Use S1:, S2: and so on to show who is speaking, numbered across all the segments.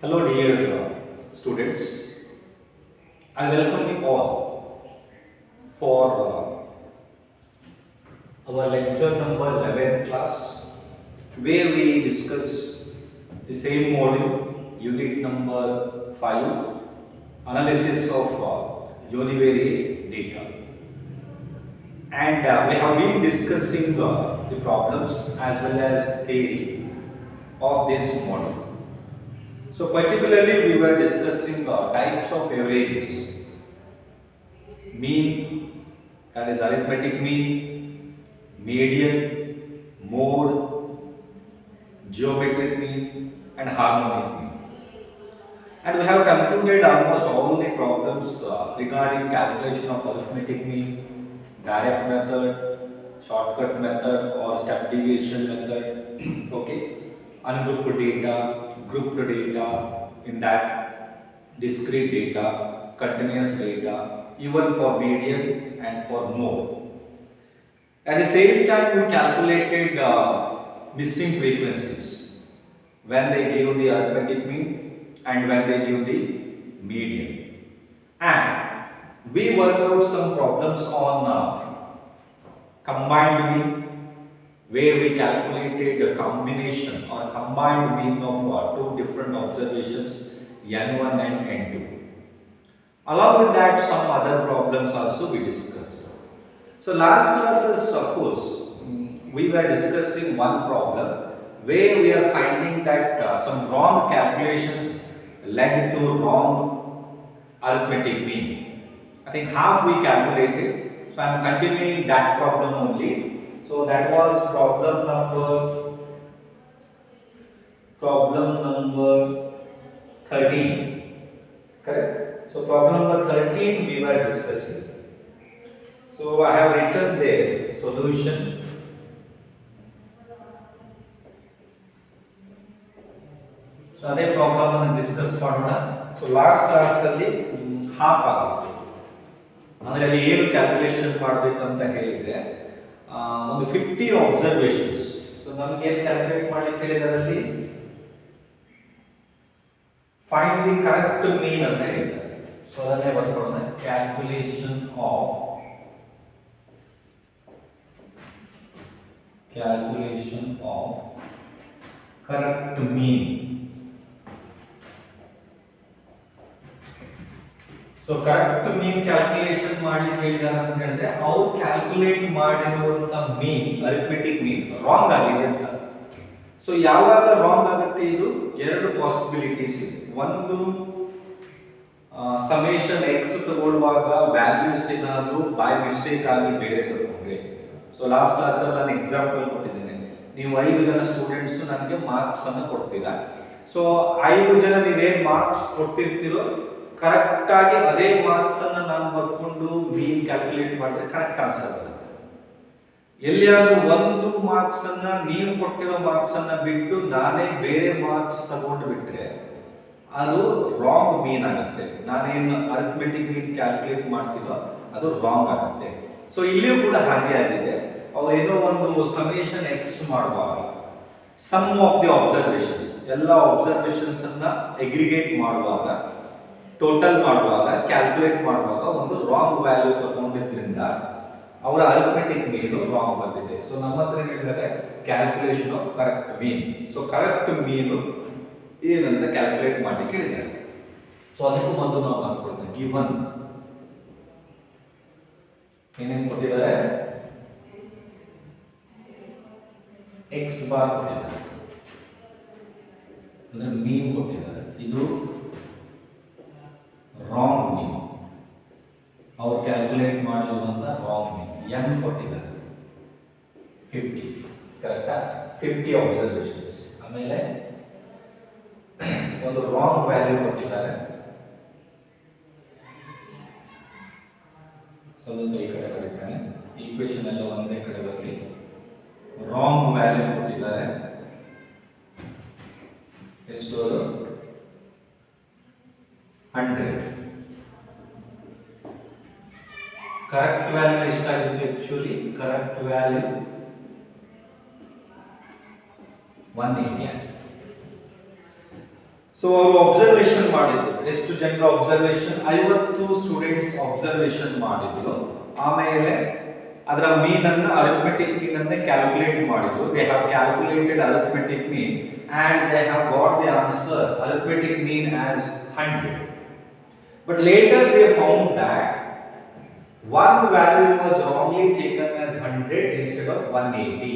S1: Hello, dear students. I welcome you all for our lecture number 11th class, where we discuss the same module, unit number 5, analysis of univariate data. And we have been discussing the problems as well as theory of this module. So particularly we were discussing types of averages, mean, that is arithmetic mean, median, mode, geometric mean and harmonic mean. And we have concluded almost all the problems regarding calculation of arithmetic mean, direct method, shortcut method or step deviation method, okay, ungrouped data, grouped data, in that discrete data, continuous data, even for median and for mode. At the same time, we calculated missing frequencies when they give the arithmetic mean and when they give the median. And we worked out some problems on combined mean, where we calculated a combination or combined mean of two different observations, N1 and N2. Along with that, some other problems also we discussed. So last classes, of course, we were discussing one problem where we are finding that some wrong calculations led to wrong arithmetic mean. I think half we calculated, so I am continuing that problem only. So that was problem number 13, correct? So problem number 13 we were discussing. So I have written there solution. So ಅದೇ problem ಅನ್ನು discuss ಮಾಡೋಣ. So last class ಅಲ್ಲಿ half ಆಗಿತ್ತು, ಅಂದ್ರೆ ಅಲ್ಲಿ ಏನು calculation ಮಾಡಬೇಕಂತ ಹೇಳಿದ್ರೆ ಒಂದು 50 ಅಬ್ಸರ್ವೇಷನ್ಸ್. ಸೊ ನಮಗೆ ಏನು ಕ್ಯಾಲ್ಕುಲೇಟ್ ಮಾಡಲಿಕ್ಕೆ ಹೇಳಿದ್ರಲ್ಲಿ ಫೈಂಡ್ ದಿ ಕರೆಕ್ಟ್ ಮೀನ್ ಅಂತ ಹೇಳ್ತಾರೆ. ಸೊ ಅದನ್ನೇ ಬರ್ಕೊಳ್ಳೋಣ, calculation of correct mean. So correct mean calculation ಮಾಡ್ಲಿಕ್ಕೆ ಹೇಳಿದಾರೆ ಅಂತ ಹೇಳಿದ್ರೆ ಅವ್ರು ಕ್ಯಾಲ್ಕುಲೇಟ್ ಮಾಡಿರುವಂತ ಮೀನ್, ಅರಿಥಮೆಟಿಕ್ ಮೀನ್ ರಾಂಗ್ ಆಗಿದೆ ಅಂತ. ಸೊ ಯಾವಾಗ ರಾಂಗ್ ಆಗುತ್ತೆ, ಇದು ಎರಡು ಪಾಸಿಬಿಲಿಟೀಸ್ ಇದೆ. ಒಂದು, ಸಮೇಷನ್ ಎಕ್ಸ್ ತಗೊಳ್ಳುವಾಗ ವ್ಯಾಲ್ಯೂಸ್ ಏನಾದರೂ ಬೈ ಮಿಸ್ಟೇಕ್ ಆಗಿ ಬೇರೆ ತಗೊಂಡ್ರೆ. ಸೊ ಲಾಸ್ಟ್ ಕ್ಲಾಸಲ್ಲಿ ನಾನು ಎಕ್ಸಾಂಪಲ್ ಕೊಟ್ಟಿದ್ದೇನೆ, ನೀವು 5 ಜನ ಸ್ಟೂಡೆಂಟ್ಸ್ ನನಗೆ ಮಾರ್ಕ್ಸ್ ಅನ್ನು ಕೊಡ್ತೀರಾ. ಸೊ 5 ಜನ ನೀವೇನು ಮಾರ್ಕ್ಸ್ ಕೊಟ್ಟಿರ್ತೀರೋ ಕರೆಕ್ಟ್ ಆಗಿ ಅದೇ ಮಾರ್ಕ್ಸ್ ಅನ್ನು ನಾನು ಬರ್ಕೊಂಡು ಮೀನ್ ಕ್ಯಾಲ್ಕುಲೇಟ್ ಮಾಡಿದ್ರೆ ಕರೆಕ್ಟ್ ಆನ್ಸರ್ ಬರುತ್ತೆ. ಎಲ್ಲಿಯಾದ್ರೂ ಒಂದು ಮಾರ್ಕ್ಸ್ ಅನ್ನ ನೀವು ಕೊಟ್ಟಿರೋ ಮಾರ್ಕ್ಸ್ ಅನ್ನ ಬಿಟ್ಟು ನಾನೇ ಬೇರೆ ಮಾರ್ಕ್ಸ್ ತಗೊಂಡು ಬಿಟ್ರೆ ಅದು ರಾಂಗ್ ಮೀನ್ ಆಗುತ್ತೆ. ನಾನೇನು ಅರಿಥಮೆಟಿಕ್ ಮೀನ್ ಕ್ಯಾಲ್ಕುಲೇಟ್ ಮಾಡ್ತೀನೋ ಅದು ರಾಂಗ್ ಆಗುತ್ತೆ. ಸೊ ಇಲ್ಲಿಯೂ ಕೂಡ ಹಾಗೆ ಆಗಿದೆ. ಅವ್ರು ಏನೋ ಒಂದು ಸಮೇಷನ್ ಎಕ್ಸ್ ಮಾಡುವಾಗ ಸಮ್ ಆಫ್ ದಿ ಅಬ್ಸರ್ವೇಷನ್ಸ್, ಎಲ್ಲ ಅಬ್ಸರ್ವೇಷನ್ಸ್ ಅನ್ನ ಎಗ್ರಿಗೇಟ್ ಮಾಡುವಾಗ, ಟೋಟಲ್ ಮಾಡುವಾಗ, ಕ್ಯಾಲ್ಕುಲೇಟ್ ಮಾಡುವಾಗ ಒಂದು ರಾಂಗ್ ವ್ಯಾಲ್ಯೂ ತಗೊಂಡಿದ್ರಿಂದ ಅವರ ಅರಿಥಮೆಟಿಕ್ ಮೀನು ರಾಂಗ್ ಬಂದಿದೆ. ಸೊ ನಮ್ಮ ಹತ್ರ ಹೇಳಿದರೆ calculation of correct mean. So correct ಮೀನು ಏನಂತ ಕ್ಯಾಲ್ಕುಲೇಟ್ ಮಾಡಲಿಕ್ಕೆ ಹೇಳಿದ್ದಾರೆ. ಸೊ ಅದಕ್ಕೂ ಮೊದಲು ನಾವು ಮಾಡ್ಕೊಳ್ತೇವೆ, ಗಿವನ್ ಏನೇನು ಕೊಟ್ಟಿದ್ದಾರೆ, ಎಕ್ಸ್ ಬಾರ್ ಕೊಟ್ಟಿದ್ದಾರೆ, ಅಂದ್ರೆ ಮೀನ್ ಕೊಟ್ಟಿದ್ದಾರೆ. ಇದು ರಾಂಗ್ ಮೀನ್, ಅವ್ರು ಕ್ಯಾಲ್ಕುಲೇಟ್ ಮಾಡಿರುವಂತ ರಾಂಗ್ ಮೀನ್. ಎನ್ ಕೊಟ್ಟಿದ್ದಾರೆ 50, ಕರೆಕ್ಟಾ? 50 ಅಬ್ಸರ್ವೇಷನ್ಸ್. ಆಮೇಲೆ ಒಂದು ರಾಂಗ್ ವ್ಯಾಲ್ಯೂ ಕೊಟ್ಟಿದ್ದಾರೆ. ಸ್ವಲ್ಪ ಈ ಕಡೆ ಬರೀತಾನೆ, ಈಕ್ವೇಶನ್ ಎಲ್ಲ ಒಂದೇ ಕಡೆ ಬರಲಿ. ರಾಂಗ್ ವ್ಯಾಲ್ಯೂ ಕೊಟ್ಟಿದ್ದಾರೆ, ಎಷ್ಟು? 100. ಕರೆಕ್ಟ್ ವ್ಯಾಲ್ಯೂ ಎಷ್ಟಾಗಿತ್ತು? ಆಕ್ಚುಲಿ ಕರೆಕ್ಟ್ ವ್ಯಾಲ್ಯೂ 180 ಆಗಿತ್ತು. ಸೊ ಅವರು ಅಬ್ಸರ್ವೇಷನ್ ಮಾಡಿದ್ರು. ಎಷ್ಟು ಜನರ ಅಬ್ಸರ್ವೇಷನ್? 50 ಸ್ಟೂಡೆಂಟ್ಸ್ ಅಬ್ಸರ್ವೇಷನ್ ಮಾಡಿದ್ರು. ಆಮೇಲೆ ಅದರ ಮೀನ್ ಅನ್ನು ಅರಿಥಮೆಟಿಕ್ ಮೀನ್ ಅನ್ನು ಕ್ಯಾಲ್ಕುಲೇಟ್ ಮಾಡಿದ್ರು. They have calculated arithmetic mean and they have got the answer arithmetic mean as 100. But later they found that one value was wrongly taken as 100 instead of 180.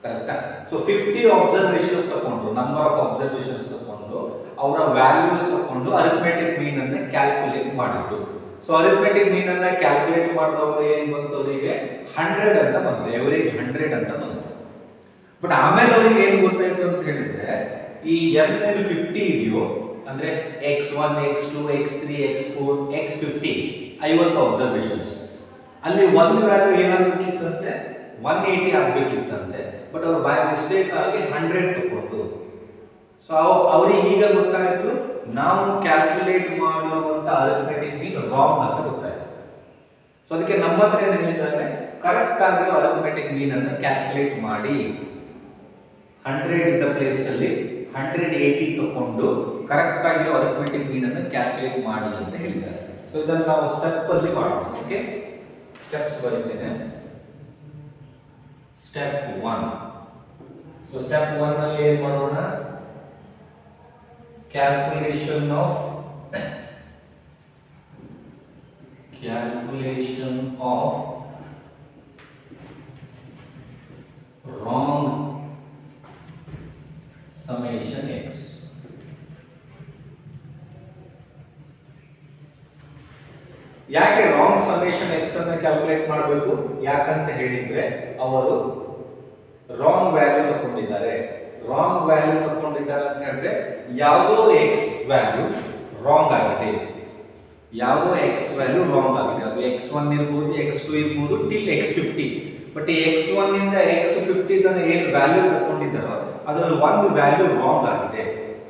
S1: Correct? So 50 observations ತಗೊಂಡು, number of observations ತಗೊಂಡು ಅವರ values ತಗೊಂಡು arithmetic mean ಅನ್ನು calculate ಮಾಡಿದ್ರು. So arithmetic mean ಅನ್ನು calculate ಮಾಡಿದವರು ಏನು ಬಂತು? ಅವರಿಗೆ 100 ಅಂತ ಬಂತು, ಎವರೇಜ್ 100 ಅಂತ ಬಂತು. ಬಟ್ ಆಮೇಲೆ ಅವರಿಗೆ ಏನು ಗೊತ್ತಾಯ್ತು ಅಂತ ಹೇಳಿದ್ರೆ, ಈ n ನಲ್ಲಿ 50 ಇದೆಯೋ ಅಂದ್ರೆ x1 x2 x3 x4 x50 50 observations, ಅಲ್ಲಿ ಒಂದು ವ್ಯಾಲ್ಯೂ ಏನಾಗಬೇಕಿತ್ತಂತೆ? 180 ಆಗಬೇಕಿತ್ತಂತೆ. ಬಟ್ ಅವರು ಬೈ ಮಿಸ್ಟೇಕ್ ಆಗಿ 100 ತಗೊಂಡು. ಸೊ ಅವರಿಗೆ ಈಗ ಗೊತ್ತಾಯ್ತು ನಾವು ಕ್ಯಾಲ್ಕುಲೇಟ್ ಮಾಡಿರುವಂತ ಅರಿಥಮೆಟಿಕ್ ಮೀನ್ ರಾಂಗ್ ಅಂತ ಗೊತ್ತಾಯ್ತು. ಸೊ ಅದಕ್ಕೆ ನಮ್ಮ ಹತ್ರ ಏನು ಹೇಳಿದ್ದಾರೆ? ಕರೆಕ್ಟ್ ಆಗಿರೋ ಅರಿಥಮೆಟಿಕ್ ಮೀನ್ ಅನ್ನು ಕ್ಯಾಲ್ಕುಲೇಟ್ ಮಾಡಿ 100 ಇದ್ದ ಪ್ಲೇಸ್ ಅಲ್ಲಿ 180 ತಗೊಂಡು ಕರೆಕ್ಟ್ ಆಗಿರೋ ಅರಿಥಮೆಟಿಕ್ ಮೀನ್ ಅನ್ನು ಕ್ಯಾಲ್ಕುಲೇಟ್ ಮಾಡಿ ಅಂತ ಹೇಳಿದ್ದಾರೆ. ಸೊ ಇದನ್ನು ನಾವು ಸ್ಟೆಪ್ ಅಲ್ಲಿ ಮಾಡೋಣ. ಓಕೆ, ಸ್ಟೆಪ್ಸ್ ಬರೀತೇನೆ. ಸ್ಟೆಪ್ 1. ಸೊ ಸ್ಟೆಪ್ 1 ನಲ್ಲಿ ಏನು ಮಾಡೋಣ? Calculation of wrong summation x. ಯಾಕೆ ರಾಂಗ್ ಸಮೇಷನ್ x ಅನ್ನು ಕ್ಯಾಲ್ಕುಲೇಟ್ ಮಾಡಬೇಕು? ಯಾಕಂತ ಹೇಳಿದ್ರೆ ಅವರು ರಾಂಗ್ ವ್ಯಾಲ್ಯೂ ತಗೊಂಡಿದ್ದಾರೆ. ರಾಂಗ್ ವ್ಯಾಲ್ಯೂ ತಗೊಂಡಿದ್ದಾರೆ ಅಂತ ಹೇಳಿದ್ರೆ ಯಾವುದೋ x ವ್ಯಾಲ್ಯೂ ರಾಂಗ್ ಆಗಿದೆ. ಯಾವುದೋ x ವ್ಯಾಲ್ಯೂ ರಾಂಗ್ ಆಗಿದೆ. ಅದು x1 ಇರಬಹುದು, x2 ಇರಬಹುದು, ಟಿಲ್ x50. ಬಟ್ ಈ x1 ಇಂದ x50 ತನಕ ಏನು ವ್ಯಾಲ್ಯೂ ತಗೊಂಡಿದ್ದಾರೋ ಅದರಲ್ಲಿ ಒಂದು ವ್ಯಾಲ್ಯೂ ರಾಂಗ್ ಆಗಿದೆ.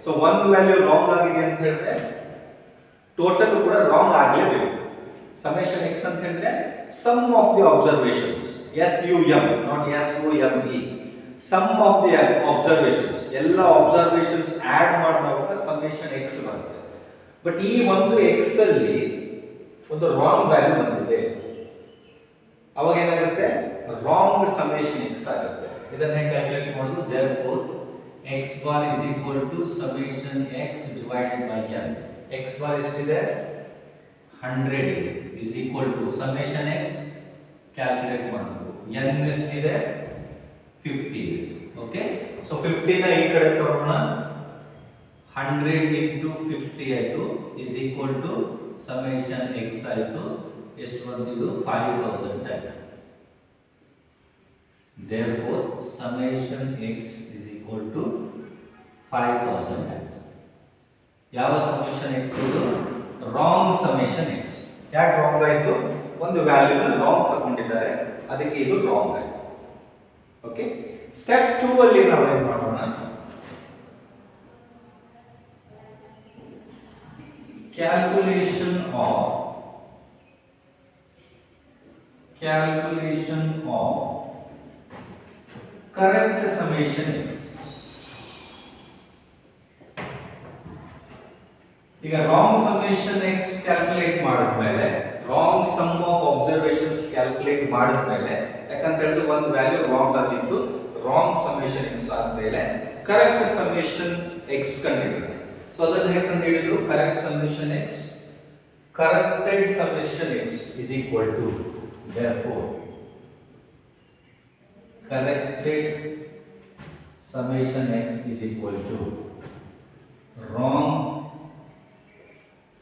S1: ಸೊ ಒಂದು ವ್ಯಾಲ್ಯೂ ರಾಂಗ್ ಆಗಿದೆ ಅಂತ ಹೇಳಿದ್ರೆ ಟೋಟಲ್ ಕೂಡ ರಾಂಗ್ ಆಗಲೇಬೇಕು. ಸಮೇಷನ್ x ಅಂತ ಹೇಳಿದ್ರೆ sum of the observations, SUM not SOME, sum of the observations, ಎಲ್ಲ ಅಬ್ಸರ್ವೇಷನ್ಸ್ ಆಡ್ ಮಾಡಿದಾಗ ಸಮೇಷನ್ x ಬರುತ್ತೆ. ಬಟ್ ಈ ಒಂದು x ಅಲ್ಲಿ ಒಂದು ರಾಂಗ್ ವ್ಯಾಲ್ಯೂ ಬಂದಿದೆ. ಅವಾಗ ಏನಾಗುತ್ತೆ? ರಾಂಗ್ ಸಮೇಷನ್ x ಆಗುತ್ತೆ. ಇದನ್ನ ಹೇಗೆ ಕ್ಯಾಲ್ಕುಲೇಟ್ ಮಾಡೋದು? therefore x bar is equal to summation x divided by n. x bar ಎಷ್ಟಿದೆ? 100 is equal to summation x calculate ಮಾಡಬೇಕು. n ಎಷ್ಟಿದೆ? 50. ಓಕೆ, ಸೊ 50 ನ ಈ ಕಡೆ ತರೋಣ. 100 into 50 ಆಯ್ತು is equal to summation x ಆಯ್ತು. ಎಷ್ಟು ಬಂದಿದ್ದು? 5000 ಆಯ್ತು. therefore summation x is equal to 5000 ಆಯ್ತು. ಯಾವ ಸಮೇಷನ್ x ಇದು? Wrong summation x. ಯಾಕೆ ರಾಂಗ್ ಆಯ್ತು? ಒಂದು ವ್ಯಾಲ್ಯೂ ರಾಂಗ್ ತಗೊಂಡಿದ್ದಾರೆ, ಅದಕ್ಕೆ ಇದು ರಾಂಗ್ ಆಯ್ತು. ಓಕೆ, ಸ್ಟೆಪ್ 2 ಅಲ್ಲಿ ನಾವು ಏನು ಮಾಡೋಣ? Calculation of correct summation x. ಈಗ ರಾಂಗ್ ಸಮೇಷನ್ x ಕ್ಯಾಲ್ಕುಲೇಟ್ ಮಾಡಿದ್ಮೇಲೆ, wrong sum of observations calculate ಮಾಡಿದ್ಮೇಲೆ, ಯಾಕಂತ ಹೇಳಿದ್ರೆ ಒಂದು ವ್ಯಾಲ್ಯೂ ರಾಂಗ್ ಆಗಿತ್ತು, ರಾಂಗ್ ಸಮೇಷನ್ x ಆದ್ಮೇಲೆ ಕರೆಕ್ಟ್ ಸಮೇಷನ್ x ಕಂಡುಹಿಡಿದ್ರೆ. ಸೊ ಅದನ್ನ ಹೇಗೆ ಕಂಡುಹಿಡಿದ್ರು? Correct summation x, corrected summation x is equal to, therefore corrected summation x is equal to wrong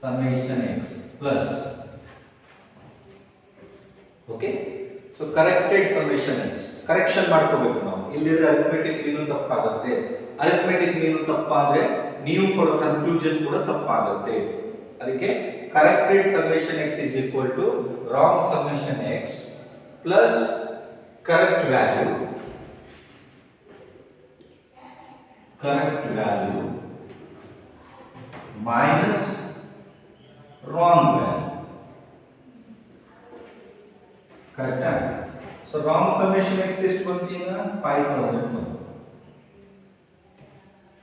S1: summation x plus, okay, so corrected summation x. Correction ಮಾಡ್ಕೋಬೇಕು ನಾವು. ಇಲ್ಲಿದ್ರೆ arithmetic ಮೀನು ತಪ್ಪಾಗುತ್ತೆ. Arithmetic ಮೀನು ತಪ್ಪಾದ್ರೆ ನೀವು ಕೊಡೋ ಕನ್ಕ್ಲೂಷನ್ ಕೂಡ ತಪ್ಪಾಗುತ್ತೆ. ಅದಕ್ಕೆ corrected summation x is equal to wrong summation x plus correct value minus wrong value. Correct? So wrong summation x ಎಷ್ಟು ಬಂತೀಗ? 5000 ಬಂತು.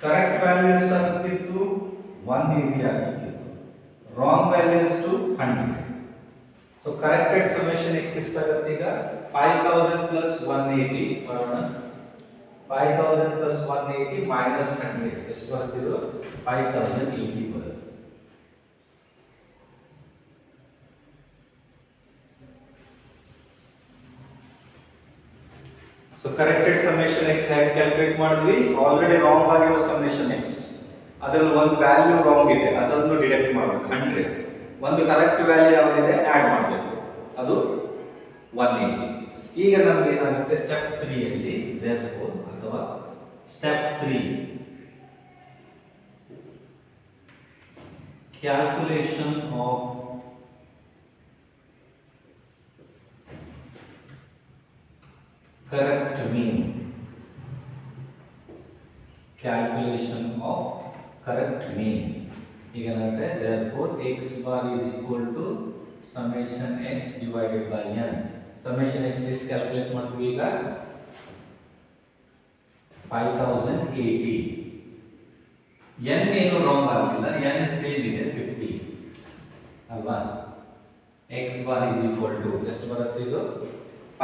S1: ಕರೆಕ್ಟ್ ವ್ಯಾಲ್ಯೂ ಎಷ್ಟು ಆಗುತ್ತೆ? ಎಷ್ಟೊತ್ತಿತ್ತು 180 ಆಗಬೇಕಿತ್ತು. ರಾಂಗ್ ವ್ಯಾಲ್ಯೂ ಎಷ್ಟು 100. ಸೊ ಕರೆಕ್ಟೆಡ್ ಸಮೇಷನ್ x ಎಷ್ಟಾಗುತ್ತೆ ಈಗ 5000 ಪ್ಲಸ್ 180 ಮಾಡೋಣ. 5000 ಪ್ಲಸ್ 180 ಮೈನಸ್ 100 ಎಷ್ಟು ಬರ್ತಿರೋ 5080 ಬರುತ್ತೆ. ಸೊ ಕರೆಕ್ಟೆಡ್ ಸಮೇಷನ್ x ಹೇಗೆ ಕ್ಯಾಲ್ಕುಲೇಟ್ ಮಾಡಿದ್ವಿ? ಆಲ್ರೆಡಿ ರಾಂಗ್ ಆಗಿರೋ ಸಮೇಷನ್ x, ಅದರಲ್ಲಿ ಒಂದು ವ್ಯಾಲ್ಯೂ ರಾಂಗ್ ಇದೆ, ಅದನ್ನು ಡಿಡಕ್ಟ್ ಮಾಡಬೇಕು 100. ಒಂದು ಕರೆಕ್ಟ್ ವ್ಯಾಲ್ಯೂ ಯಾವುದಿದೆ ಆಡ್ ಮಾಡಬೇಕು, ಅದು 180. ಈಗ ನಮಗೆ ಏನಾಗುತ್ತೆ ಸ್ಟೆಪ್ 3 ಅಲ್ಲಿ therefore ಅಥವಾ step 3 calculation of correct mean. Calculation of correct mean. ಈಗ ಏನಾಗುತ್ತೆ therefore x bar is equal to summation x divided by n. summation x ಎಷ್ಟು ಕ್ಯಾಲ್ಕುಲೇಟ್ ಮಾಡ್ತೀವಿ ಈಗ 5080. n ಏನು ರಾಂಗ್ ಆಗಿಲ್ಲ, n ಸೇಮ್ ಇದೆ 50 ಅಲ್ವಾ. x bar is equal to ಎಷ್ಟು ಬರುತ್ತೆ ಇದು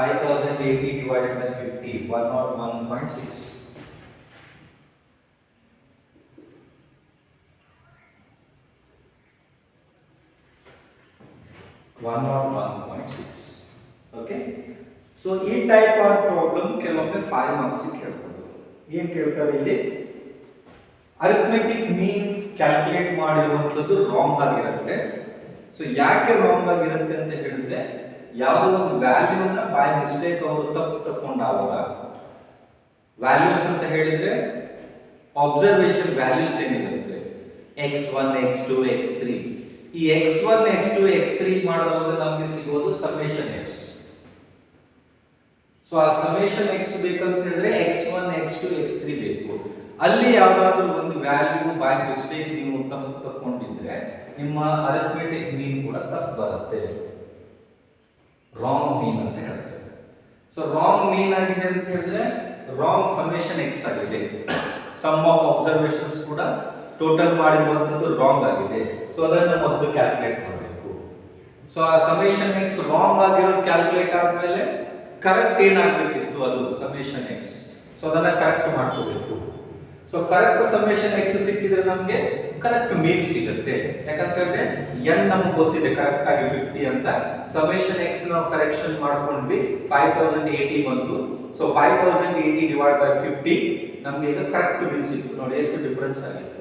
S1: 5080 divided by 50, 101.6. 101.6. ಓಕೆ. ಸೊ ಈ ಟೈಪ್ ಆಫ್ ಪ್ರಾಬ್ಲಮ್ ಕೆಲವೊಮ್ಮೆ 5 ಮಾರ್ಕ್ಸ್ ಕೇಳ್ತಾರೆ. ಏನು ಕೇಳ್ತಾರೆ ಇಲ್ಲಿ? ಅರಿಥಮೆಟಿಕ್ ಮೀನ್ ಕ್ಯಾಲ್ಕುಲೇಟ್ ಮಾಡಿರುವಂಥದ್ದು ರಾಂಗ್ ಆಗಿರುತ್ತೆ. ಸೊ ಯಾಕೆ ರಾಂಗ್ ಆಗಿರುತ್ತೆ ಅಂತ ಹೇಳಿದ್ರೆ, ಯಾವುದೋ ಒಂದು ವ್ಯಾಲ್ಯೂನ ಬೈ ಮಿಸ್ಟೇಕ್ ಅವರು ತಗೊಂಡಾಗ, ವ್ಯಾಲ್ಯೂಸ್ ಅಂತ ಹೇಳಿದ್ರೆ ಅಬ್ಸರ್ವೇಷನ್ ವ್ಯಾಲ್ಯೂಸ್ ಏನಿರುತ್ತೆ x1 x2 x3, ಈ x1 x2 x3 ಮಾಡಿದಾಗ ನಮಗೆ ಸಿಗೋದು ಸಮೇಷನ್ x. ಸೊ ಆ ಸಮೇಷನ್ x ಬೇಕಂತ ಹೇಳಿದ್ರೆ x1 x2 x3 ಬೇಕು. ಅಲ್ಲಿ ಯಾವುದಾದ್ರೂ ಒಂದು ವ್ಯಾಲ್ಯೂ ಬೈ ಮಿಸ್ಟೇಕ್ ನೀವು ತಗೊಂಡಿದ್ರೆ ನಿಮ್ಮ ಅರಿಥಮೆಟಿಕ್ ಮೀನ್ ಕೂಡ ತಪ್ಪು ಬರುತ್ತೆ, ರಾಂಗ್ ಮೀನ್ ಅಂತ ಹೇಳ್ತಾರೆ. ಸೊ ರಾಂಗ್ ಮೀನ್ ಆಗಿದೆ ಅಂತ ಹೇಳಿದ್ರೆ ರಾಂಗ್ ಸಮೇಷನ್ x ಆಗಿದೆ, ಸಮ್ ಆಫ್ ಅಬ್ಸರ್ವೇಷನ್ಸ್ ಕೂಡ ಟೋಟಲ್ ಮಾಡಿರುವಂಥದ್ದು ರಾಂಗ್ ಆಗಿದೆ. ಸೊ ಅದನ್ನು ಮೊದಲು ಕ್ಯಾಲ್ಕುಲೇಟ್ ಮಾಡಬೇಕು. ಸೊ ಆ ಸಮೇಷನ್ x ರಾಂಗ್ ಆಗಿರೋದು ಕ್ಯಾಲ್ಕುಲೇಟ್ ಆದ್ಮೇಲೆ ಕರೆಕ್ಟ್ ಏನಾಗಬೇಕಿತ್ತು ಅದು ಸಮೇಷನ್ x, ಸೊ ಅದನ್ನ ಕರೆಕ್ಟ್ ಮಾಡ್ಕೋಬೇಕು. ಸೊ ಕರೆಕ್ಟ್ ಸಮೇಷನ್ x ಸಿಕ್ಕಿದ್ರೆ ನಮಗೆ ಕರೆಕ್ಟ್ ಮೀನ್ ಸಿಗುತ್ತೆ. ಯಾಕಂತ ಹೇಳಿದ್ರೆ n ನಮಗೆ ಗೊತ್ತಿದೆ ಕರೆಕ್ಟ್ ಆಗಿ 50 ಅಂತ. ಸಮೇಷನ್ x ನಾವು ಕರೆಕ್ಷನ್ ಮಾಡ್ಕೊಂಡ್ವಿ, 5080 ಬಂತು. ಸೊ 5080 ಡಿವೈಡ್ ಬೈ 50 ನಮಗೆ ಈಗ ಕರೆಕ್ಟ್ ಮೀನ್ ಸಿಕ್ತು. ನೋಡಿ ಎಷ್ಟು ಡಿಫರೆನ್ಸ್ ಆಗಿದೆ.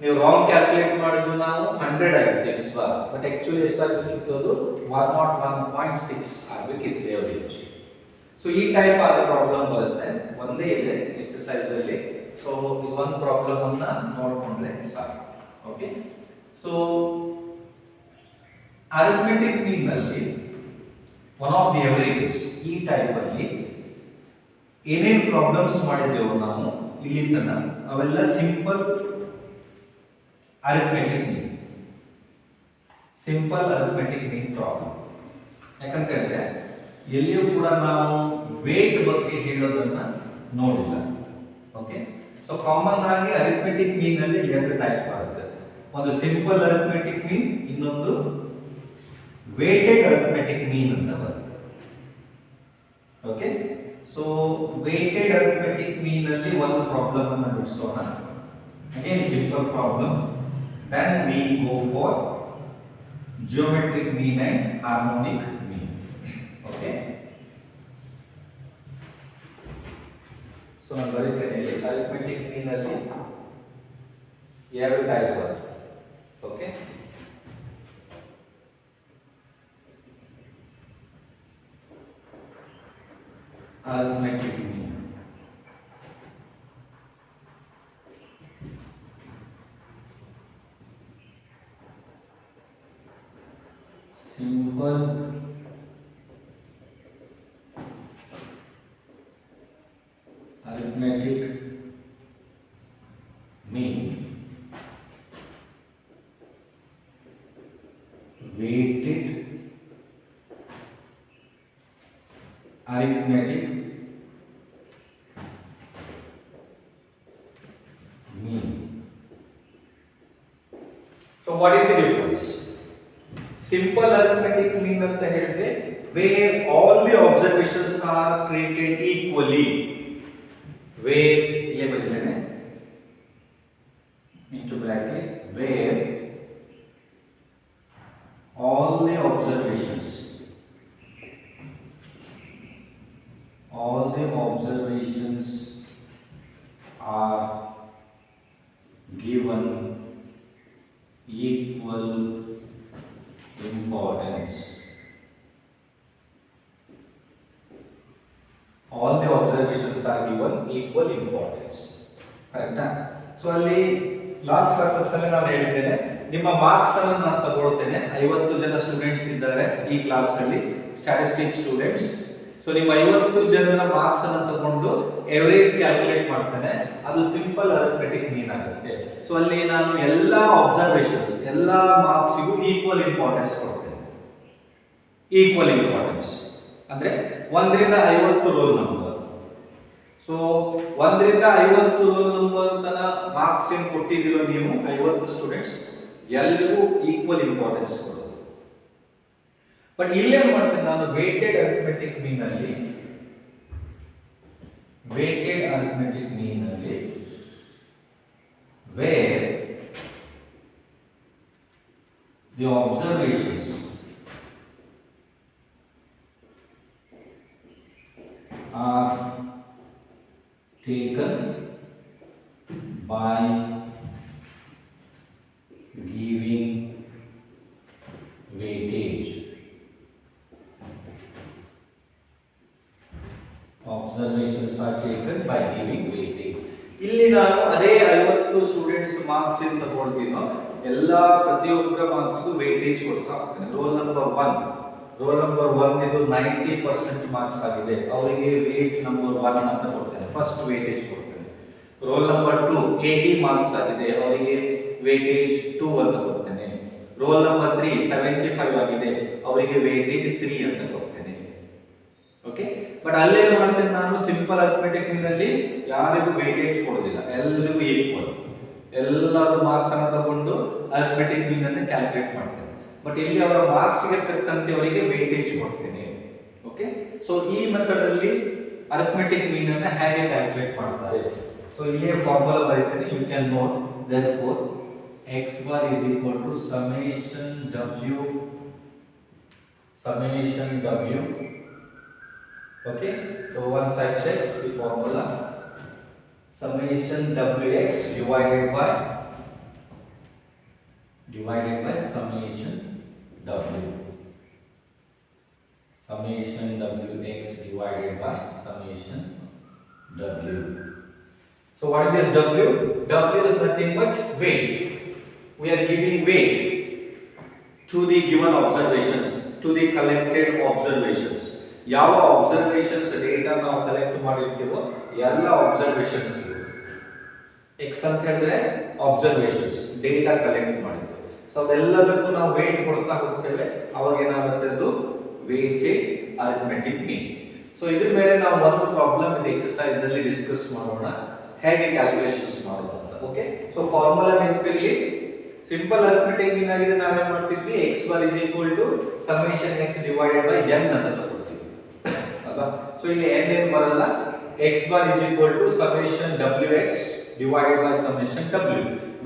S1: ನೀವು ರಾಂಗ್ ಕ್ಯಾಲ್ಕುಲೇಟ್ ಮಾಡಿದ್ದು ನಾವು 100 ಆಗಿತ್ತು x ಬಾರ್, ಬಟ್ ಆಕ್ಚುಲಿ ಎಷ್ಟಾಗಬೇಕಿತ್ತು ಅದು 101.6 ಆಗಬೇಕಿತ್ತು ಎವರೇಜ್. ಸೊ ಈ ಟೈಪ್ ಆದ ಪ್ರಾಬ್ಲಮ್ ಬರುತ್ತೆ, ಒಂದೇ ಇದೆ ಎಕ್ಸರ್ಸೈಸ್ ಅಲ್ಲಿ. ಸೊ ಇದು ಒಂದು ಪ್ರಾಬ್ಲಮ್ ಅನ್ನ ನೋಡಿಕೊಂಡ್ರೆ ಸಾಕು. ಓಕೆ. ಸೊ ಅರಿಥಮೆಟಿಕ್ ಮೀನ್ ನಲ್ಲಿ ಒನ್ ಆಫ್ ದಿ ಎವರೇಜಸ್ ಈ ಟೈಪ್ ಅಲ್ಲಿ ಏನೇನು ಪ್ರಾಬ್ಲಮ್ಸ್ ಮಾಡಿದ್ದೇವೆ ನಾವು ಇಲ್ಲಿ ತನಕ, ಅವೆಲ್ಲ ಸಿಂಪಲ್ ಅರಿಥಮೆಟಿಕ್ ಮೀನ್, ಸಿಂಪಲ್ ಅರಿಥಮೆಟಿಕ್ ಮೀನ್ ಪ್ರಾಬ್ಲಮ್. ಯಾಕಂತ ಹೇಳಿದ್ರೆ ಎಲ್ಲಿಯೂ ಕೂಡ ನಾವು ವೇಟ್ ಬಗ್ಗೆ ಹೇಳೋದನ್ನ ನೋಡಿಲ್ಲ. ಓಕೆ. ಸೊ ಕಾಮನ್ ಆಗಿ ಅರಿಥಮೆಟಿಕ್ ಮೀನ್ ಅಲ್ಲಿ ಎರಡು ಟೈಪ್ ಬರುತ್ತೆ, ಒಂದು ಸಿಂಪಲ್ ಅರಿಥಮೆಟಿಕ್ ಮೀನ್, ಇನ್ನೊಂದು ವೇಟೆಡ್ ಅರಿಥಮೆಟಿಕ್ ಮೀನ್ ಅಂತ ಬರುತ್ತೆ. Okay. So weighted arithmetic mean ಅಲ್ಲಿ ಒಂದು ಪ್ರಾಬ್ಲಮ್ ಅನ್ನು ಬಿಡಿಸೋಣ. Again simple problem, then we go for geometric mean and harmonic mean. Okay. So ನಾನು ಬರೀತೇನೆ ಇಲ್ಲಿ ಅರಿಥಮೆಟಿಕ್ ಮೀನ್ ಅಲ್ಲಿ ಎರಡು ಟೈಪ್ ಬರುತ್ತೆ. Okay. Arithmetic mean, simple arithmetic mean, weighted arithmetic mean. So what is the difference? Simple arithmetic mean ಅಂತ ಹೇಳಿದ್ರೆ where all the observations are treated equally. Where ಇಲ್ಲೇ ಬರೀತೇನೆ into bracket, where all the observations are given equal importance. All the observations are given equal importance. ಕರೆಕ್ಟಾ? So ಅಲ್ಲಿ last classes ಅಲ್ಲಿ ನಾನು ಹೇಳಿದ್ದೇನೆ, ನಿಮ್ಮ ಮಾರ್ಕ್ಸ್ ಅನ್ನು ನಾನು ತಗೊಳ್ತೇನೆ. 50 ಜನ ಸ್ಟೂಡೆಂಟ್ಸ್ ಇದ್ದಾರೆ ಈ ಕ್ಲಾಸ್ ನಲ್ಲಿ, ಸ್ಟ್ಯಾಟಿಸ್ಟಿಕ್ಸ್ ಸ್ಟೂಡೆಂಟ್ಸ್. ಸೊ ನಿಮ್ಮ 50 ಜನರ ಮಾರ್ಕ್ಸ್ ಅನ್ನು ತಗೊಂಡು ಎವರೇಜ್ ಕ್ಯಾಲ್ಕುಲೇಟ್ ಮಾಡ್ತೇನೆ. ಅದು ಸಿಂಪಲ್ ಅರಿಥಮೆಟಿಕ್ ಮೀನ್ ಆಗುತ್ತೆ. ಸೊ ಅಲ್ಲಿ ನಾನು ಎಲ್ಲಾ ಅಬ್ಸರ್ವೇಷನ್ಸ್, ಎಲ್ಲಾ ಮಾರ್ಕ್ಸ್ಗೂ ಈಕ್ವಲ್ ಇಂಪಾರ್ಟೆನ್ಸ್ ಕೊಡ್ತೇನೆ. ಈಕ್ವಲ್ ಇಂಪಾರ್ಟೆನ್ಸ್ ಅಂದ್ರೆ 1 ರಿಂದ 50 ರೋಲ್ ನಂಬರ್. ಸೊ 1 ರಿಂದ 50 ರೋಲ್ ನಂಬರ್ ತನ ಮಾರ್ಕ್ಸ್ ಏನು ಕೊಟ್ಟಿದ್ದೀರೋ ನೀವು 50 ಸ್ಟೂಡೆಂಟ್ಸ್ ಎಲ್ಲರಿಗೂ ಈಕ್ವಲ್ ಇಂಪಾರ್ಟೆನ್ಸ್ ಕೊಡೋದು. ಬಟ್ ಇಲ್ಲೇನು ಮಾಡ್ತೇನೆ ನಾನು, ವೇಟೆಡ್ ಅರಿಥಮೆಟಿಕ್ ಮೀನ್ ಅಲ್ಲಿ where the observations are taken by giving weightage. Observations are taken by giving weightage. ಇಲ್ಲಿ ನಾನು ಅದೇ 50 ಸ್ಟೂಡೆಂಟ್ಸ್ ಮಾರ್ಕ್ಸ್ ಏನು ತಗೊಳ್ತೀನೋ ಎಲ್ಲ ಪ್ರತಿಯೊಬ್ಬರ ಮಾರ್ಕ್ಸ್ಗೂ ವೇಟೇಜ್ ಕೊಡ್ತಾ ಹೋಗ್ತೇನೆ. ರೋಲ್ ನಂಬರ್ 1 ಇದು 90% ಮಾರ್ಕ್ಸ್ ಆಗಿದೆ, ಅವರಿಗೆ ವೇಟ್ ನಂಬರ್ 1 ಅಂತ ಕೊಡ್ತೇನೆ, ಫಸ್ಟ್ ವೇಟೇಜ್ ಕೊಡ್ತೇನೆ. ರೋಲ್ ನಂಬರ್ 2 80 ಮಾರ್ಕ್ಸ್ ಆಗಿದೆ, ಅವರಿಗೆ ವೇಟೇಜ್ 2 ಅಂತ ಕೊಡ್ತೇನೆ. ರೋಲ್ ನಂಬರ್ 3 75 ಆಗಿದೆ, ಅವರಿಗೆ ವೇಟೇಜ್ 3 ಅಂತ ಕೊಡ್ತೇನೆ. ಓಕೆ, ಬಟ್ ಅಲ್ಲೇನು ಮಾಡ್ತೇನೆ ನಾನು, ಸಿಂಪಲ್ ಅರಿಥಮೆಟಿಕ್ ಮೀನಲ್ಲಿ ಯಾರಿಗೂ ವೇಟೇಜ್ ಕೊಡೋದಿಲ್ಲ, ಎಲ್ಲರಿಗೂ ಈಕ್ವಲ್. ಎಲ್ಲರೂ ಮಾರ್ಕ್ಸ್ ಅನ್ನು ತಗೊಂಡು ಅರಿಥಮೆಟಿಕ್ ಮೀನ್ ಅನ್ನು ಕ್ಯಾಲ್ಕುಲೇಟ್ ಮಾಡ್ತೇನೆ. ಬಟ್ ಇಲ್ಲಿ ಅವರ ಮಾರ್ಕ್ಸ್ ಗೆ ತಕ್ಕಂತೆ ಅವರಿಗೆ ವೇಟೇಜ್ ಕೊಡ್ತೇನೆ. ಓಕೆ, ಸೊ ಈ ಮೆಥಡ್ ಅಲ್ಲಿ ಅರಿಥಮೆಟಿಕ್ ಮೀನ್ ಅನ್ನು ಹೇಗೆ ಕ್ಯಾಲ್ಕುಲೇಟ್ ಮಾಡ್ತಾರೆ? ಸೊ ಇಲ್ಲಿ ಫಾರ್ಮುಲಾ ಬರೀತೇನೆ, you can note. therefore x bar is equal to summation w. Okay, so once I check the formula, summation wx divided by summation wx divided by summation w. So what is this w? W is nothing but weight. We are giving weight to the given observations, to the collected observations. ಯಾವ observations data ನಾವು collect ಮಾಡಿರ್ತೀವೋ ಎಲ್ಲ observations, x ಅಂತ ಹೇಳಿದ್ರೆ observations data collect ಮಾಡಿರ್ತೀವಿ. So ಅದೆಲ್ಲದಕ್ಕೂ ನಾವು wait ಕೊಡ್ತಾ ಹೋಗ್ತೇವೆ, ಅವಾಗ ಏನಾಗುತ್ತೆ, ಅದು ವೇಟೆಡ್ ಅರಿಥಮೆಟಿಕ್ ಮೀನ್. ಸೊ ಇದ್ರ ಮೇಲೆ ನಾವು ಒಂದು ಪ್ರಾಬ್ಲಮ್ ಇದೆ ಎಕ್ಸರ್ಸೈಸ್ ಅಲ್ಲಿ ಡಿಸ್ಕಸ್ ಮಾಡೋಣ, ಹೇಗೆ ಕ್ಯಾಲ್ಕುಲೇಷನ್ಸ್ ಮಾಡೋದು ಅಂತ. ಓಕೆ, ಸೊ ಫಾರ್ಮುಲಾ ನೆನಪಿರಲಿ, ಸಿಂಪಲ್ ಅರಿಥಮೆಟಿಕ್ ಮೀನ್ ಆಗಿದೆ ನಾವೇನ್ ಮಾಡ್ತಿದ್ವಿ, x bar is equal to summation x divided by n ಅಂತ ತಗೊಳ್ತೀವಿ ಅಲ್ವಾ. ಸೊ ಇಲ್ಲಿ n ಏನು ಬರಲ್ಲ, x bar is equal to summation wx divided by summation w,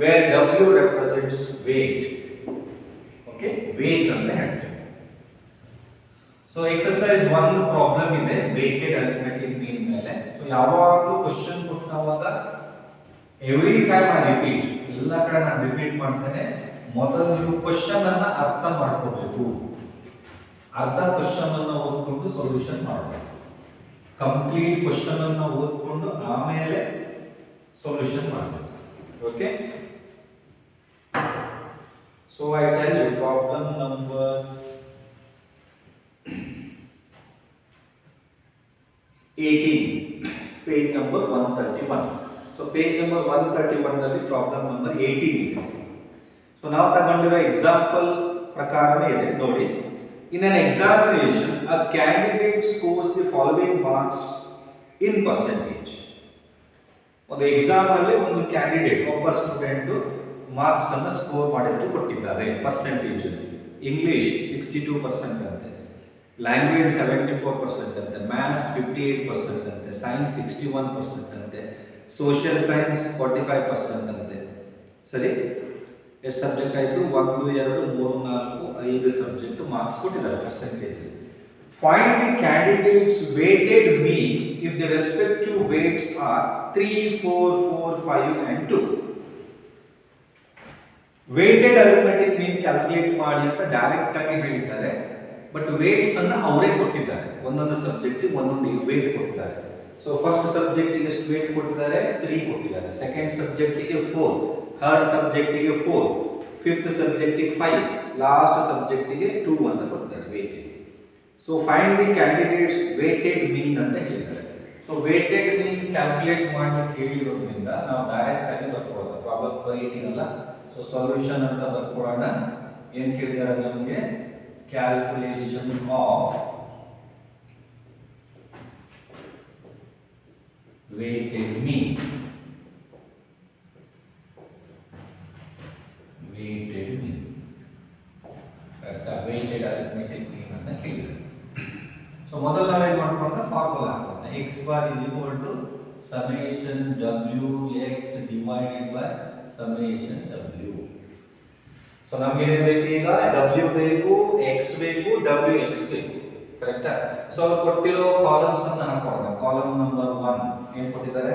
S1: where w represents weight. Okay, weight ಅಂತ ಹೇಳ್ತೀವಿ. ಸೊ ಎಕ್ಸರ್ಸೈಸ್ 1 ಪ್ರಾಬ್ಲಮ್ ಇದೆ weighted arithmetic ಮೀನ್ ಮೇಲೆ. ಸೊ ಯಾವಾಗಲೂ ಕ್ವೆಶ್ಚನ್ ಕೊಟ್ಟಾಗ ಎವ್ರಿ ಟೈಮ್ ಐ ರಿಪೀಟ್, ಎಲ್ಲ ಕಡೆ ನಾನು ರಿಪೀಟ್ ಮಾಡ್ತೇನೆ, ಮೊದಲು ನೀವು ಕ್ವೆಶ್ಚನ್ ಅನ್ನ ಅರ್ಥ ಮಾಡ್ಕೋಬೇಕು. ಅರ್ಧ ಕ್ವೆಶ್ಚನ್ ಅನ್ನು ಓದ್ಕೊಂಡು ಸೊಲ್ಯೂಷನ್ ಮಾಡಬೇಕು. ಕಂಪ್ಲೀಟ್ ಕ್ವೆಶ್ಚನ್ ಅನ್ನು ಓದ್ಕೊಂಡು ಆಮೇಲೆ ಸೊಲ್ಯೂಷನ್ ಮಾಡಬೇಕು. Okay, so I tell you problem number 18, page number 131. So page number 131 ನಲ್ಲಿ ಪ್ರಾಬ್ಲಮ್ ನಂಬರ್ 18 ಇದೆ. ಸೊ ನಾವು ತಗೊಂಡಿರೋ ಎಕ್ಸಾಂಪಲ್ ಪ್ರಕಾರನೇ ಇದೆ ನೋಡಿ. In an examination, a candidate scores the following marks in percentage. ಒಂದು ಎಕ್ಸಾಮ್ ಅಲ್ಲಿ ಒಂದು ಕ್ಯಾಂಡಿಡೇಟ್, ಒಬ್ಬ ಸ್ಟೂಡೆಂಟ್ ಮಾರ್ಕ್ಸ್ ಅನ್ನು ಸ್ಕೋರ್ ಮಾಡಿದ್ದು ಕೊಟ್ಟಿದ್ದಾರೆ ಪರ್ಸೆಂಟೇಜ್. ಇಂಗ್ಲಿಷ್ 62% ಅಂತೆ, ಲ್ಯಾಂಗ್ವೇಜ್ 74% ಅಂತೆ, ಮ್ಯಾಥ್ಸ್ 58% ಅಂತೆ, ಸೈನ್ಸ್ 61% ಅಂತೆ, ಸೋಷಿಯಲ್ ಸೈನ್ಸ್ 45% ಅಂತೆ. ಸರಿ, ಎಷ್ಟು ಸಬ್ಜೆಕ್ಟ್ ಆಯಿತು? 1 2 3 4 5 ಸಬ್ಜೆಕ್ಟ್ ಮಾರ್ಕ್ಸ್ ಕೊಟ್ಟಿದ್ದಾರೆ percentage. Find the candidates weighted mean if the respective weights are 3, 4, 4, 5 and 2. weighted arithmetic mean calculate ಮಾಡಿ ಅಂತ ಡೈರೆಕ್ಟ್ ಆಗಿ ಹೇಳಿದ್ದಾರೆ, ಬಟ್ ವೇಟ್ಸ್ ಅನ್ನು ಅವರೇ ಕೊಟ್ಟಿದ್ದಾರೆ. ಒಂದೊಂದು ಸಬ್ಜೆಕ್ಟಿಗೆ ಒಂದೊಂದು ವೇಟ್ ಕೊಟ್ಟಿದ್ದಾರೆ. ಸೊ ಫಸ್ಟ್ ಸಬ್ಜೆಕ್ಟಿಗೆ ಎಷ್ಟು ವೇಟ್ ಕೊಟ್ಟಿದ್ದಾರೆ? 3 ಕೊಟ್ಟಿದ್ದಾರೆ. ಸೆಕೆಂಡ್ ಸಬ್ಜೆಕ್ಟಿಗೆ 4, ಥರ್ಡ್ ಸಬ್ಜೆಕ್ಟಿಗೆ 4, ಫಿಫ್ತ್ ಸಬ್ಜೆಕ್ಟಿಗೆ 5, ಲಾಸ್ಟ್ ಸಬ್ಜೆಕ್ಟಿಗೆ 2 ಅಂತ ಕೊಟ್ಟಿದ್ದಾರೆ weightage. So find the candidate's weighted mean ಅಂತ ಹೇಳ್ತಾರೆ. ಸೊ ವೇಟೆಡ್ ಮೀನ್ ಕ್ಯಾಲ್ಕುಲೇಟ್ ಮಾಡಲಿಕ್ಕೆ ಹೇಳಿರೋದ್ರಿಂದ ನಾವು ಡೈರೆಕ್ಟ್ ಆಗಿ ಬರ್ಕೊಳ್ಳೋಣ. ಪ್ರಾಬ್ಲಮ್ ಬರೀತೀನಲ್ಲ, ಸೊ ಸೊಲ್ಯೂಷನ್ ಅಂತ ಬರ್ಕೊಳ್ಳೋಣ. ಏನು ಕೇಳಿದ್ದಾರೆ ನಮಗೆ? Calculation of weighted mean. Weighted mean ಕರೆಕ್ಟಾ? ವೇಟೆಡ್ ಅರಿಥಮೆಟಿಕ್ ಮೀನ್ ಅಂತ ಕೇಳಿದ್ದಾರೆ. ಸೊ ಮೊದಲು ನಾವು ಏನು ಮಾಡ್ಕೊಳ್ಳೋಣ? ಫಾರ್ಮುಲಾ ಹಾಕೋಣ. x bar is equal to summation wx divided by summation w. So ನಮಗೆ ಏನು ಬೇಕು ಈಗ? w ಬೇಕು, x ಬೇಕು, wx ಬೇಕು. ಕರೆಕ್ಟಾ? ಸೊ ಅವರು ಕೊಟ್ಟಿರೋ ಕಾಲಮ್ಸ್ ಅನ್ನು ಹಾಕೋಣ. ಕಾಲಮ್ ನಂಬರ್ 1 ಏನು ಕೊಟ್ಟಿದ್ದಾರೆ?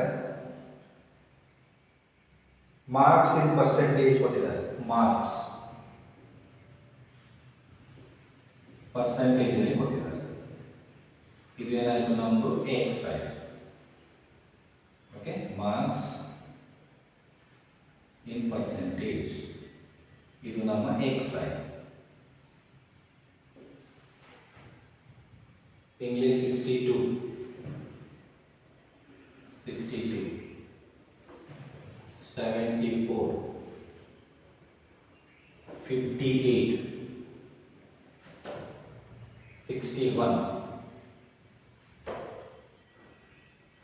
S1: ಮಾರ್ಕ್ಸ್ ಇನ್ ಪರ್ಸೆಂಟೇಜ್ ಕೊಟ್ಟಿದ್ದಾರೆ. ಮಾರ್ಕ್ಸ್ ಪರ್ಸೆಂಟೇಜ್ ಅಲ್ಲಿ ಕೊಟ್ಟಿದ್ದಾರೆ. ಇದು ಏನಾಯಿತು? ನಮ್ಮದು x ಆಯಿತು. ಓಕೆ, ಮಾರ್ಕ್ಸ್ ಇನ್ ಪರ್ಸೆಂಟೇಜ್ ಇದು ನಮ್ಮ x ಆಯಿತು. ಇಂಗ್ಲಿಷ್ 62, 74, 58, 61,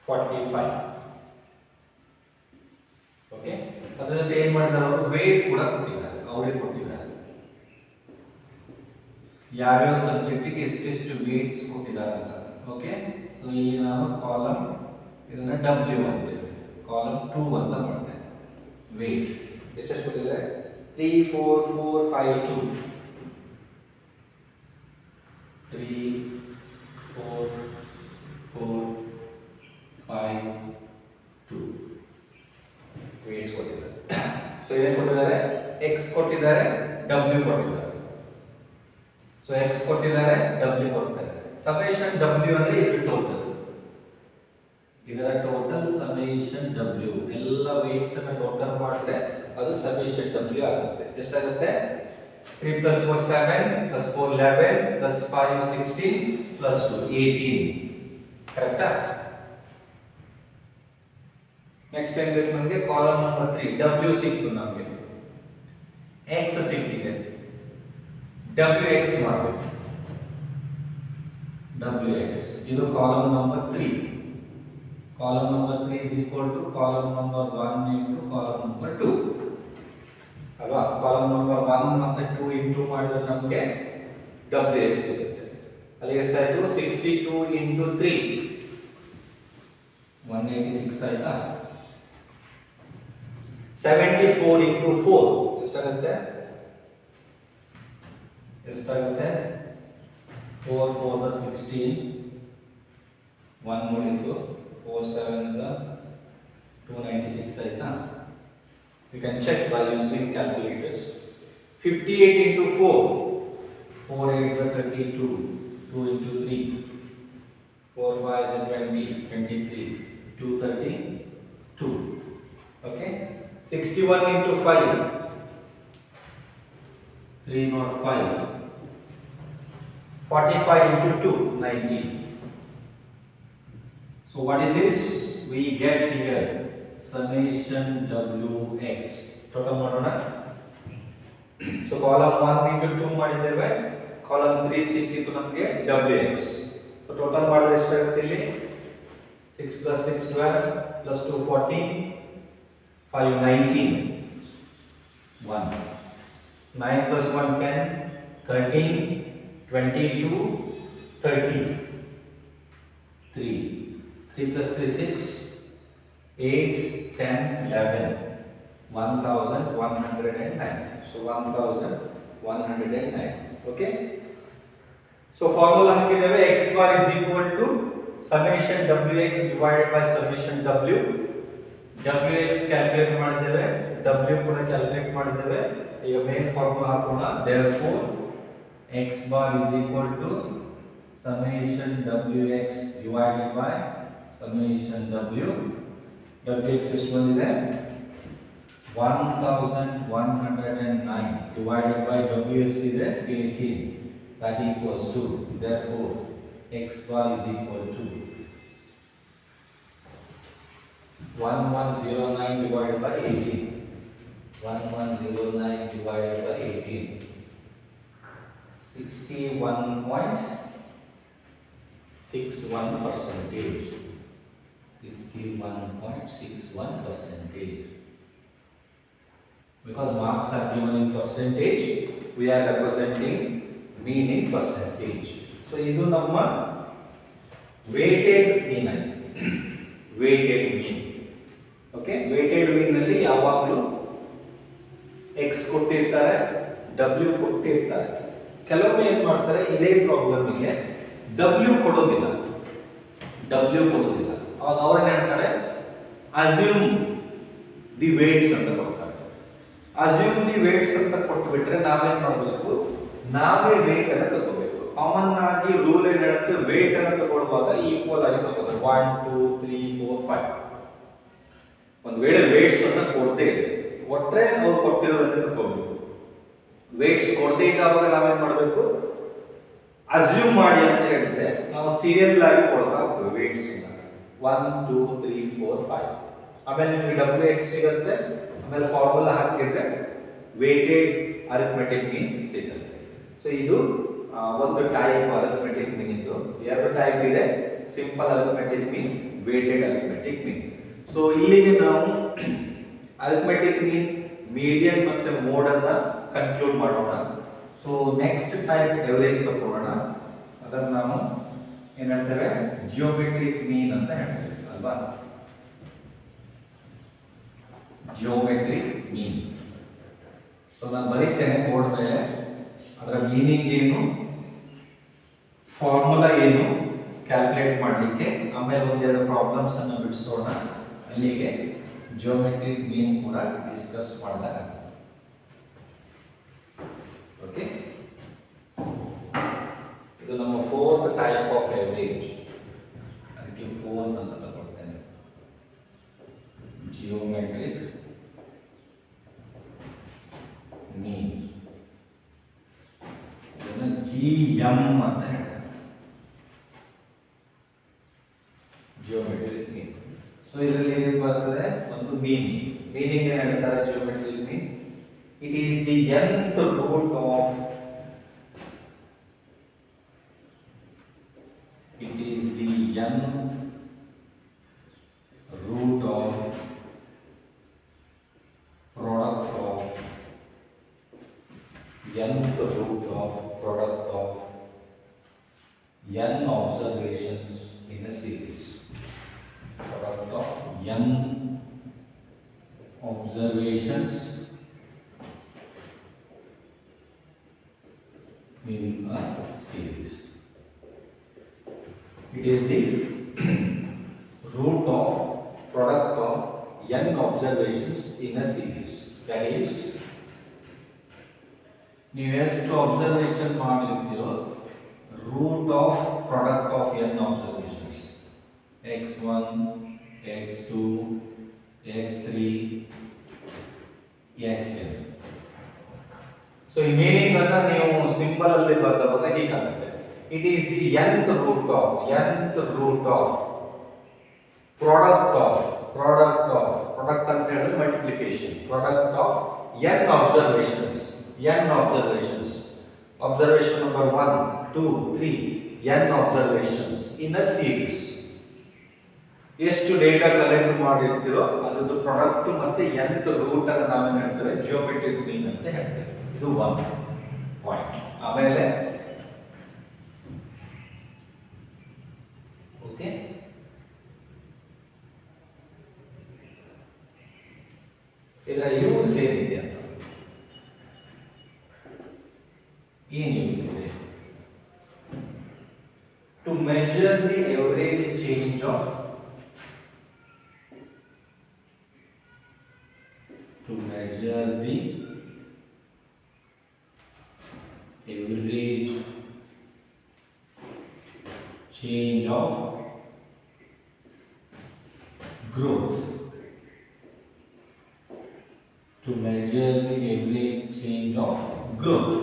S1: 45. ಓಕೆ, ಅದರ ಜೊತೆ ಏನು ಮಾಡಿದ್ದಾರೆ ಅವರು? ವೇಟ್ ಕೂಡ ಕೊಟ್ಟಿದ್ದಾರೆ, ಅವರೇ ಕೊಟ್ಟಿದ್ದಾರೆ. ಯಾವ್ಯಾವ ಸಬ್ಜೆಕ್ಟಿಗೆ ಎಷ್ಟೆಷ್ಟು ವೇಟ್ಸ್ ಕೊಟ್ಟಿದ್ದಾರೆ ಅಂತ. ಓಕೆ, ಸೊ ಇಲ್ಲಿ ನಾವು ಕಾಲಮ್ ಇದನ್ನ W ಅಂತೇವೆ, ಕಾಲಮ್ 2 ಅಂತ ಮಾಡ್ತೇವೆ. ವೇಟ್ ಎಷ್ಟೆಷ್ಟು ಕೊಟ್ಟಿದ್ದಾರೆ? 3, 4, 4, 5, 2. 3, 4, 4, 5, 2 ವೇಟ್ಸ್ ಕೊಟ್ಟಿದ್ದಾರೆ. ಸೊ ಏನು ಕೊಟ್ಟಿದ್ದಾರೆ? x ಕೊಟ್ಟಿದ್ದಾರೆ, W ಕೊಟ್ಟಿದ್ದಾರೆ. ಸೊ x ಕೊಟ್ಟಿದ್ದಾರೆ, W ಕೊಟ್ಟಿದ್ದಾರೆ. ಸಮೇಷನ್ W ಅಂದ್ರೆ ಇದು ಟೋಟಲ್. ಇದರ ಟೋಟಲ್ ಸಮೇಷನ್ W. ಎಲ್ಲ ವೇಟ್ಸ್ ಅನ್ನು ಟೋಟಲ್ ಮಾಡಿದ್ರೆ ಅದು ಸಮೇಷನ್ W ಆಗುತ್ತೆ. ಎಷ್ಟಾಗುತ್ತೆ? 3 + 4 7 + 4 11 + 5 16 + 2 18. ಕರೆಕ್ಟಾ? ನೆಕ್ಸ್ಟ್ ಏನು ಬೇಕು ನಮಗೆ? ಕಾಲಮ್ ನಂಬರ್ 3 W ಸಿಕ್ತು ನಮಗೆ, x ಸಿಕ್ಕಿದೆ, wx ಮಾಡಬೇಕು. wx ಇದು column number 3. Column number 3 is equal to column number 1 into column number 2 ಅಲ್ವಾ? ಕಾಲಮ್ ನಂಬರ್ 1 ಮತ್ತೆ 2 ಇಂಟು ಮಾಡಿದ್ರೆ ನಮಗೆ wx ಸಿಗುತ್ತೆ. ಅಲ್ಲಿ ಎಷ್ಟಾಯಿತು? 62 into 3 186 ಆಯ್ತಾ? 74 into 4 ಎಷ್ಟಾಗುತ್ತೆ? 4 4 16, 1 ಮುಗಿತು, 4 7 296 ಆಯ್ತಾ? You can check by using calculators. 58 into 4, 4 8 32, 2 into 3, 4 5 20, 23, 232. Okay, 61 into 5, 305, 45 into 2, 90. So what is this? We get here summation wx. Total ಮಾಡೋಣ. So column 1 into 2 ಮಾಡಿದ್ದೇವೆ, column 3 ಸಿಕ್ಕಿತ್ತು ನಮಗೆ wx. So total ಮಾಡಿದ್ರೆ ಎಷ್ಟಾಗುತ್ತೆ ಇಲ್ಲಿ? 6 + 6 12 + 2 14, 5 19. 1. 9 plus 1 10, 13, 22, 30. 3. 3 plus 3 6, 8, 10, 11. 1109. So 1109. Okay. So formula ಹಾಕಿದ್ದೇವೆ x bar is equal to summation wx divided by summation w. wx calculate ಮಾಡಿದ್ದೇವೆ, w ಕೂಡ ಕ್ಯಾಲ್ಕುಲೇಟ್ ಮಾಡಿದ್ದೇವೆ. ಈಗ ಮೇನ್ ಫಾರ್ಮುಲಾ ಹಾಕೋಣ. therefore x bar is equal to summation wx divided by summation w. wx ಎಷ್ಟು ಬಂದಿದೆ? 1109 divided by ws is 18. That equals to, therefore x bar is equal to 1109 divided by 18. 1109 divided by 18. 61.61 percentage. 61.61 percentage. Because marks are given in percentage, we are representing mean in percentage. So ಇದು ನಮ್ಮ weighted mean ಆಯ್ತು. weighted mean. Okay, weighted mean ನಲ್ಲಿ ಯಾವಾಗಲೂ x ಕೊಟ್ಟಿರ್ತಾರೆ, w ಕೊಟ್ಟಿರ್ತಾರೆ. ಕೆಲವೊಮ್ಮೆ ಏನು ಮಾಡ್ತಾರೆ, ಇದೇ ಪ್ರಾಬ್ಲಮ್ಗೆ w ಕೊಡೋದಿಲ್ಲ. ಅವಾಗ ಅವ್ರು ಏನು ಹೇಳ್ತಾರೆ, assume the weights ಅಂತ ಕೊಡ್ತಾರೆ. assume the weights ಅಂತ ಕೊಟ್ಟುಬಿಟ್ರೆ ನಾವೇನು ಮಾಡಬೇಕು, ನಾವೇ ವೇಟ್ ಅನ್ನು ತಗೋಬೇಕು. ಕಾಮನ್ ಆಗಿ ರೂಲ್ ಏನು ಹೇಳುತ್ತೆ, ವೇಟ್ ಅನ್ನು ತಗೊಳ್ಳುವಾಗ ಈಕ್ವಲ್ ಆಗಿ ತಗೋಬೇಕು. 1 2 3 4 5. ಒಂದು ವೇಳೆ ವೇಟ್ಸ್ ಅನ್ನು ಕೊಟ್ಟರೆ ಅವ್ರು ಕೊಟ್ಟಿರೋದನ್ನ ತಗೋಬೇಕು. ವೇಟ್ಸ್ ಕೊಡದೇ ಇದ್ದಾಗ ನಾವೇನು ಮಾಡಬೇಕು, ಅಸ್ಯೂಮ್ ಮಾಡಿ ಅಂತ ಹೇಳಿದ್ರೆ ನಾವು ಸೀರಿಯಲ್ ಆಗಿ ಕೊಡ್ತಾ ಹೋಗ್ತೀವಿ ವೇಟ್ಸ್ ಅನ್ನ. 1 2 3 4 5. ಆಮೇಲೆ ನಿಮಗೆ wx ಸಿಗುತ್ತೆ. ಆಮೇಲೆ ಫಾರ್ಮುಲಾ ಹಾಕಿದ್ರೆ ವೇಟೆಡ್ ಅರಿಥಮೆಟಿಕ್ ಮೀನ್ ಸಿಗುತ್ತೆ. ಸೊ ಇದು ಒಂದು ಟೈಪ್ ಅರಿಥಮೆಟಿಕ್ ಮೀನ್. ಇದು ಎರಡು ಟೈಪ್ ಇದೆ, ಸಿಂಪಲ್ ಅರಿಥಮೆಟಿಕ್ ಮೀನ್, ವೇಟೆಡ್ ಅರಿಥಮೆಟಿಕ್ ಮೀನ್. ಸೊ ಇಲ್ಲಿಗೆ ನಾವು ಅರಿಥಮೆಟಿಕ್ ಮೀನ್, ಮೀಡಿಯನ್ ಮತ್ತೆ ಮೋಡ್ ಅನ್ನ ಕನ್ಕ್ಲೂಡ್ ಮಾಡೋಣ. ಸೊ ನೆಕ್ಸ್ಟ್ ಟೈಪ್ ಎವರೇಜ್ ತಗೊಳ್ಳೋಣ. ಅದನ್ನು ನಾವು ಏನು ಹೇಳ್ತೇವೆ, ಜಿಯೋಮೆಟ್ರಿಕ್ ಮೀನ್ ಅಂತ ಹೇಳ್ತೇವೆ ಅಲ್ವಾ. Geometric mean. ಸೊ ನಾನು ಬರೀತೇನೆ ಬೋರ್ಡ್ ಮೇಲೆ, ಅದರ ಮೀನಿಂಗ್ ಏನು, ಫಾರ್ಮುಲಾ ಏನು ಕ್ಯಾಲ್ಕುಲೇಟ್ ಮಾಡಲಿಕ್ಕೆ. ಆಮೇಲೆ ಒಂದೆರಡು ಪ್ರಾಬ್ಲಮ್ಸ್ ಅನ್ನು ಬಿಡಿಸೋಣ. ಅಲ್ಲಿಗೆ ಜಿಯೋಮೆಟ್ರಿಕ್ ಮೀನ್ ಕೂಡ ಡಿಸ್ಕಸ್ ಮಾಡಿದಾಗ. ಓಕೆ, ಇದು ನಮ್ಮ ಫೋರ್ತ್ ಟೈಪ್ ಆಫ್ ಎವರೇಜ್. ಅದಕ್ಕೆ ಫೋರ್ತ್ ಅಂತ ತಗೊಳ್ತೇನೆ, ಜಿಯೋಮೆಟ್ರಿಕ್ ಮೀನ್. GM ಅಂತ ಹೇಳ್ತಾರೆ, ಜಿಯೋಮೆಟ್ರಿಕ್ ಮೀನ್. ಸೊ ಇದರಲ್ಲಿ ಏನು ಬರ್ತದೆ, ಒಂದು ಮೀನಿಂಗ್. ಮೀನಿಂಗ್ ಏನು ಹೇಳ್ತಾರೆ geometric mean? It is the nth root of, it is the nth root of product of nth root of product of n observations in a series. Product of n observations in a series. It is the root of product of n observations in a series. That is, ನೀವು ಎಷ್ಟು observation ಮಾಡಿರ್ತೀರೋ root of product of n observations, x1 x2 x3 xn. ಸೊ ಈ meaning ಅನ್ನ ನೀವು simple ಅಲ್ಲಿ ಬರೆದಾಗ ಹೀಗಾಗುತ್ತೆ. It is the nth root of product ಅಂತ ಹೇಳಿದ್ರೆ multiplication, product of n observations. Observation number 1 2 3 n observations in a series. ಎಷ್ಟು data collect ಮಾಡಿರ್ತೀರೋ ಅದ್ರದ್ದು ಪ್ರಾಡಕ್ಟ್ ಮತ್ತೆ nth ರೂಟ್ ಅನ್ನು ನಾವೇನು ಹೇಳ್ತೇವೆ ಜಿಯೋಮೆಟ್ರಿಕ್ ಮೀನ್ ಅಂತ ಹೇಳ್ತೇವೆ. ಇದು ಒಂದು ಪಾಯಿಂಟ್. ಆಮೇಲೆ ಓಕೆ, ಇದರ ಯೂಸ್ ಏನಿದೆ ಅಂತ, ಏನು ಯೂಸ್ ಇದೆ? To measure the average change of to measure the average change of growth. To measure the average change of growth.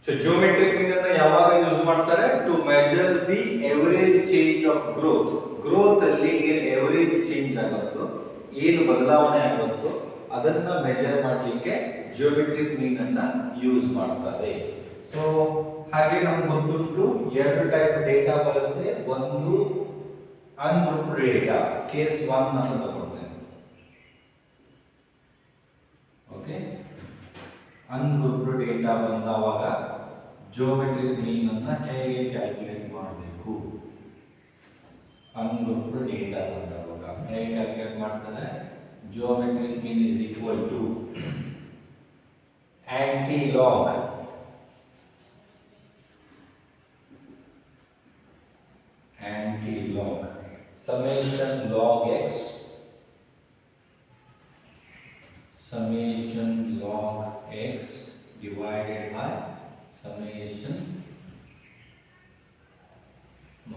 S1: So geometric mean ಅನ್ನು ಯಾವಾಗ ಯೂಸ್ ಮಾಡ್ತಾರೆ? To measure the average change of growth. Growth ಅಲ್ಲಿ ಏನು average change ಆಗುತ್ತೋ, ಏನು ಬದಲಾವಣೆ ಆಗುತ್ತೋ ಅದನ್ನ ಮೆಜರ್ ಮಾಡಲಿಕ್ಕೆ ಜಿಯೋಮೆಟ್ರಿಕ್ ಮೀನ್ ಅನ್ನ ಯೂಸ್ ಮಾಡ್ತಾರೆ. ಸೊ ಹಾಗೆ ನಮ್ಗೆ ಗೊತ್ತುಂಟು ಎರಡು ಟೈಪ್ ಡೇಟಾ ಬರುತ್ತೆ. ಒಂದು ಅನ್ಗ್ರೂಪ್ಡ್ ಡೇಟಾ, ಕೇಸ್ 1 ಅಂತ ತಗೊಳ್ತೇನೆ. ಓಕೆ, ಅನ್ಗ್ರೂಪ್ಡ್ ಡೇಟಾ ಬಂದವಾಗ ಜಿಯೋಮೆಟ್ರಿಕ್ ಮೀನ್ ಅನ್ನ ಹೇಗೆ ಕ್ಯಾಲ್ಕುಲೇಟ್ ಮಾಡಬೇಕು? ಅನ್ಗ್ರೂಪ್ಡ್ ಡೇಟಾ ಬಂದವಾಗ ಹೇಗೆ ಕ್ಯಾಲ್ಕುಲೇಟ್ ಮಾಡ್ತಾರೆ? Geometric mean is equal to anti-log summation log x divided by summation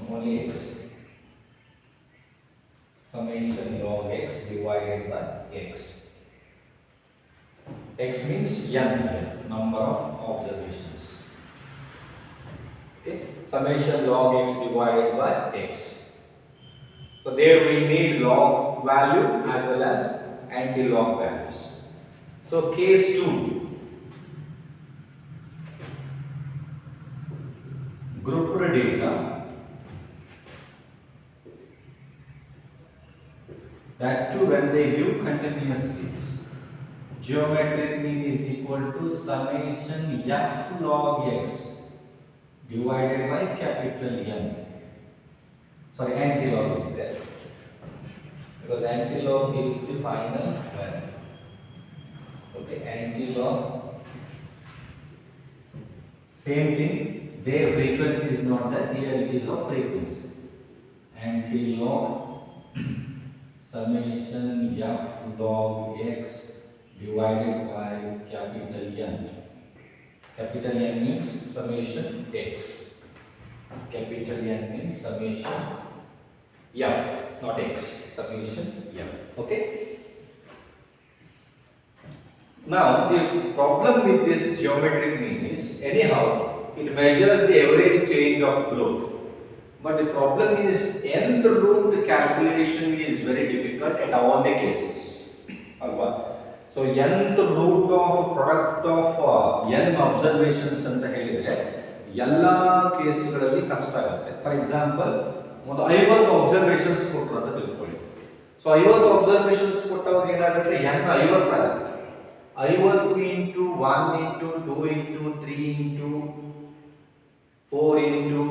S1: only x, summation log x divided by x. X means n, number of observations. Okay, summation log x divided by x. So there we need log value as well as anti-log values. So case 2, grouped data, that too when they give continuous series. Geometric mean is equal to summation f log x divided by capital N. Sorry, anti-log is there because anti-log gives the final value. Okay, anti-log, same thing. Their frequency is not that, here it is of frequency. Anti-log summation f log x divided by capital N. Capital N means summation x. Capital N means summation f, not x. Summation f. Okay. Now the problem with this geometric mean is, anyhow it measures the average change of growth. But the problem is nth root calculation is very difficult at all the cases. Alva. So nth root of product of n observations ಅಂತ ಹೇಳಿದ್ರೆ ಎಲ್ಲ ಕೇಸ್ಗಳಲ್ಲಿ ಕಷ್ಟ ಆಗುತ್ತೆ. For example ಒಂದು 50 observations ಕೊಟ್ಟರು ಅಂತ ತಿಳ್ಕೊಳ್ಳಿ. So 50 observations ಕೊಟ್ಟವಾಗ ಏನಾಗುತ್ತೆ? n 50 ಆಗುತ್ತೆ. 50 into 1 into 2 into 3 into 4 into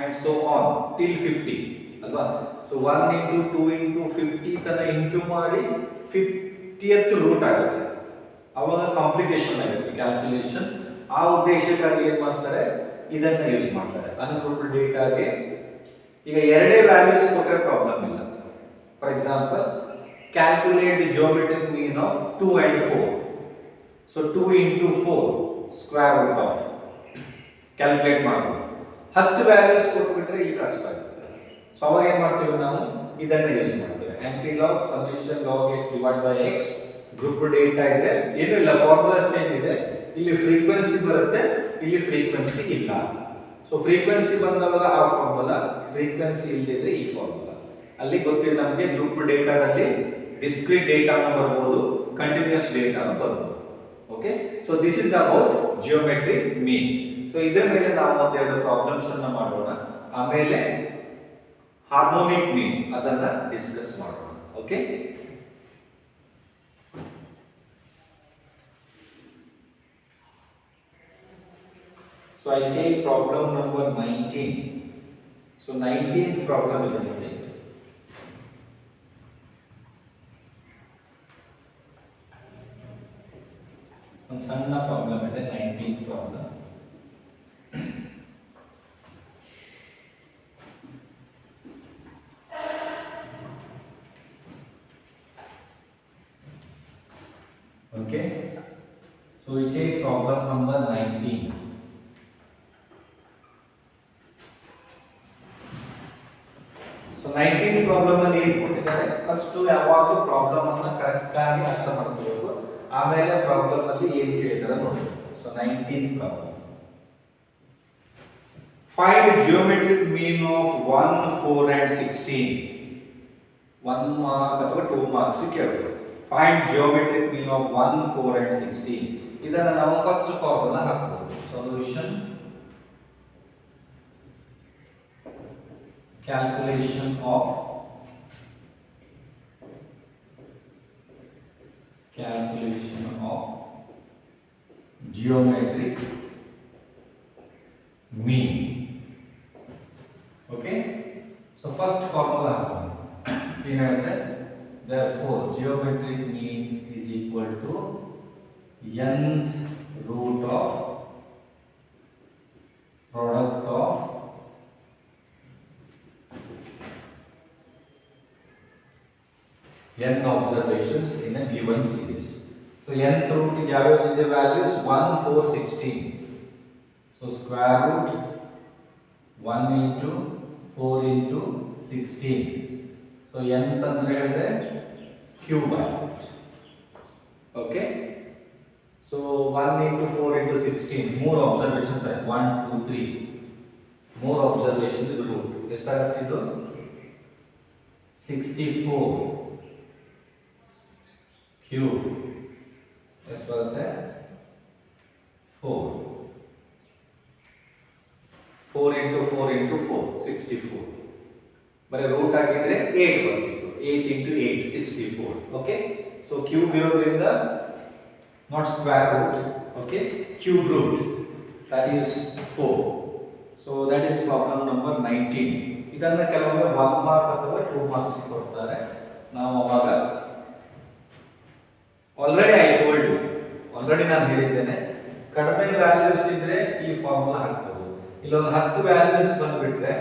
S1: and so on till 50 ಅಲ್ವಾ? ಸೊ 1 into 2 into 50 ತನ ಇಂಟು ಮಾಡಿ 50th ರೂಟ್ ಆಗುತ್ತೆ. ಅವಾಗ ಕಾಂಪ್ಲಿಕೇಶನ್ ಆಗುತ್ತೆ ಕ್ಯಾಲ್ಕುಲೇಷನ್. ಆ ಉದ್ದೇಶಕ್ಕಾಗಿ ಏನು ಮಾಡ್ತಾರೆ? ಇದನ್ನ ಯೂಸ್ ಮಾಡ್ತಾರೆ ಅನ್ಗ್ರೂಪ್ಡ್ ಡೇಟಾಗೆ. ಈಗ ಎರಡೇ ವ್ಯಾಲ್ಯೂಸ್ ಕೊಟ್ಟರೆ ಪ್ರಾಬ್ಲಮ್ ಇಲ್ಲ. For example calculate the geometric mean of 2 and 4. So 2 into 4 square root of calculate ಮಾಡ್ಬೋದು. 10 ವ್ಯಾಲ್ಯೂಸ್ ಕೊಟ್ಬಿಟ್ರೆ ಇಲ್ಲಿ ಕಷ್ಟ ಆಗುತ್ತೆ. ಸೊ ಅವಾಗ ಏನು ಮಾಡ್ತೀವಿ ನಾವು? ಇದನ್ನ ಯೂಸ್ ಮಾಡ್ತೇವೆ. anti-log summation log x divided by x. Group data ಇದೆ, ಏನೂ ಇಲ್ಲ, ಫಾರ್ಮುಲಾಸ್ ಏನಿದೆ, ಇಲ್ಲಿ ಫ್ರೀಕ್ವೆನ್ಸಿ ಬರುತ್ತೆ, ಇಲ್ಲಿ ಫ್ರೀಕ್ವೆನ್ಸಿ ಇಲ್ಲ. ಸೊ ಫ್ರೀಕ್ವೆನ್ಸಿ ಬಂದಾಗ ಆ ಫಾರ್ಮುಲಾ, ಫ್ರೀಕ್ವೆನ್ಸಿ ಇಲ್ಲದಿದ್ರೆ ಈ ಫಾರ್ಮುಲಾ. ಅಲ್ಲಿ ಗೊತ್ತಿದೆ ನಮಗೆ ಗ್ರೂಪ್ ಡೇಟಾದಲ್ಲಿ ಡಿಸ್ಕ್ರೀಟ್ ಡೇಟಾನು ಬರ್ಬೋದು, ಕಂಟಿನ್ಯೂಸ್ ಡೇಟಾನು ಬರ್ಬೋದು. Okay, so this is about geometric mean. So ಇದರ ಮೇಲೆ ನಾವು ಒಂದೆರಡು ಪ್ರಾಬ್ಲಮ್ಸ್ ಅನ್ನ ಮಾಡೋಣ. ಆಮೇಲೆ ಹಾರ್ಮೋನಿಕ್ ಮೀನ್ ಅದನ್ನ ಡಿಸ್ಕಸ್ ಮಾಡೋಣ. Okay, so I take problem number 19. So 19th problem ಇದೆ ನೋಡಿ. ಒಂದು ಸಣ್ಣ ಪ್ರಾಬ್ಲಮ್ ಇದೆ, 19th problem. Okay, so we take problem number 19. So 19th problem ಅಲ್ಲಿ ಏನು ಕೊಟ್ಟಿದ್ದಾರೆ, ಫಸ್ಟ್ ಯಾವಾಗಲೂ ಪ್ರಾಬ್ಲಮ್ ಅನ್ನು ಕರೆಕ್ಟ್ ಆಗಿ ಅರ್ಥ ಮಾಡ್ಕೋಬೇಕು, ಆಮೇಲೆ ಪ್ರಾಬ್ಲಮ್ ಅಲ್ಲಿ ಏನು ಕೇಳಿದಾರೆ ನೋಡಬೇಕು. So 19th problem, find geometric mean of 1, 4 and 16. 1 mark ಅಥವಾ 2 ಮಾರ್ಕ್ಸ್ ಕೇಳಬಹುದು. Find geometric mean of 1, 4 and 16. ಇದನ್ನ ನಾವು ಫಸ್ಟ್ ಫಾರ್ಮುಲಾ ಹಾಕಬಹುದು. Solution calculation of geometric mean. Okay, so first formula ಏನಾಗುತ್ತೆ, therefore geometric mean is equal to nth root of product of n observations in a given series. So nth root ಯಾವ್ಯಾವ ಇದೆ values 1, 4, 16. So square root 1 into 4 into 16. So nth ಅಂತ ಹೇಳಿದ್ರೆ cube. Okay, so 1 into 4 into 16, more observations are 1, 2, 3. More observations is root. ಎಷ್ಟಾಗುತ್ತೆ ಇದು 64 cube. ಎಷ್ಟು ಬರುತ್ತೆ 4. 4 into 4 into 4 64. ಬರೀ root ಆಗಿದ್ರೆ 8 ಬರ್ತಿತ್ತು. 8 into 8 64. ಓಕೆ, ಸೊ ಕ್ಯೂಬ್ ಇರೋದ್ರಿಂದ not square root. Okay, cube root, that is 4. So that is problem number 19. ಇದನ್ನ ಕೆಲವೊಮ್ಮೆ 1 ಮಾರ್ಕ್ ಅಥವಾ 2 ಮಾರ್ಕ್ಸ್ ಕೊಡ್ತಾರೆ. ನಾವು ಅವಾಗ ಆಲ್ರೆಡಿ ನಾನು ಹೇಳಿದ್ದೇನೆ, ಕಡಿಮೆ ವ್ಯಾಲ್ಯೂಸ್ ಇದ್ರೆ ಈ ಫಾರ್ಮುಲಾ ಹಾಕ್ಬೋದು. ಇಲ್ಲೊಂದು 10 ವ್ಯಾಲ್ಯೂಸ್ ಬಂದ್ಬಿಟ್ರೆ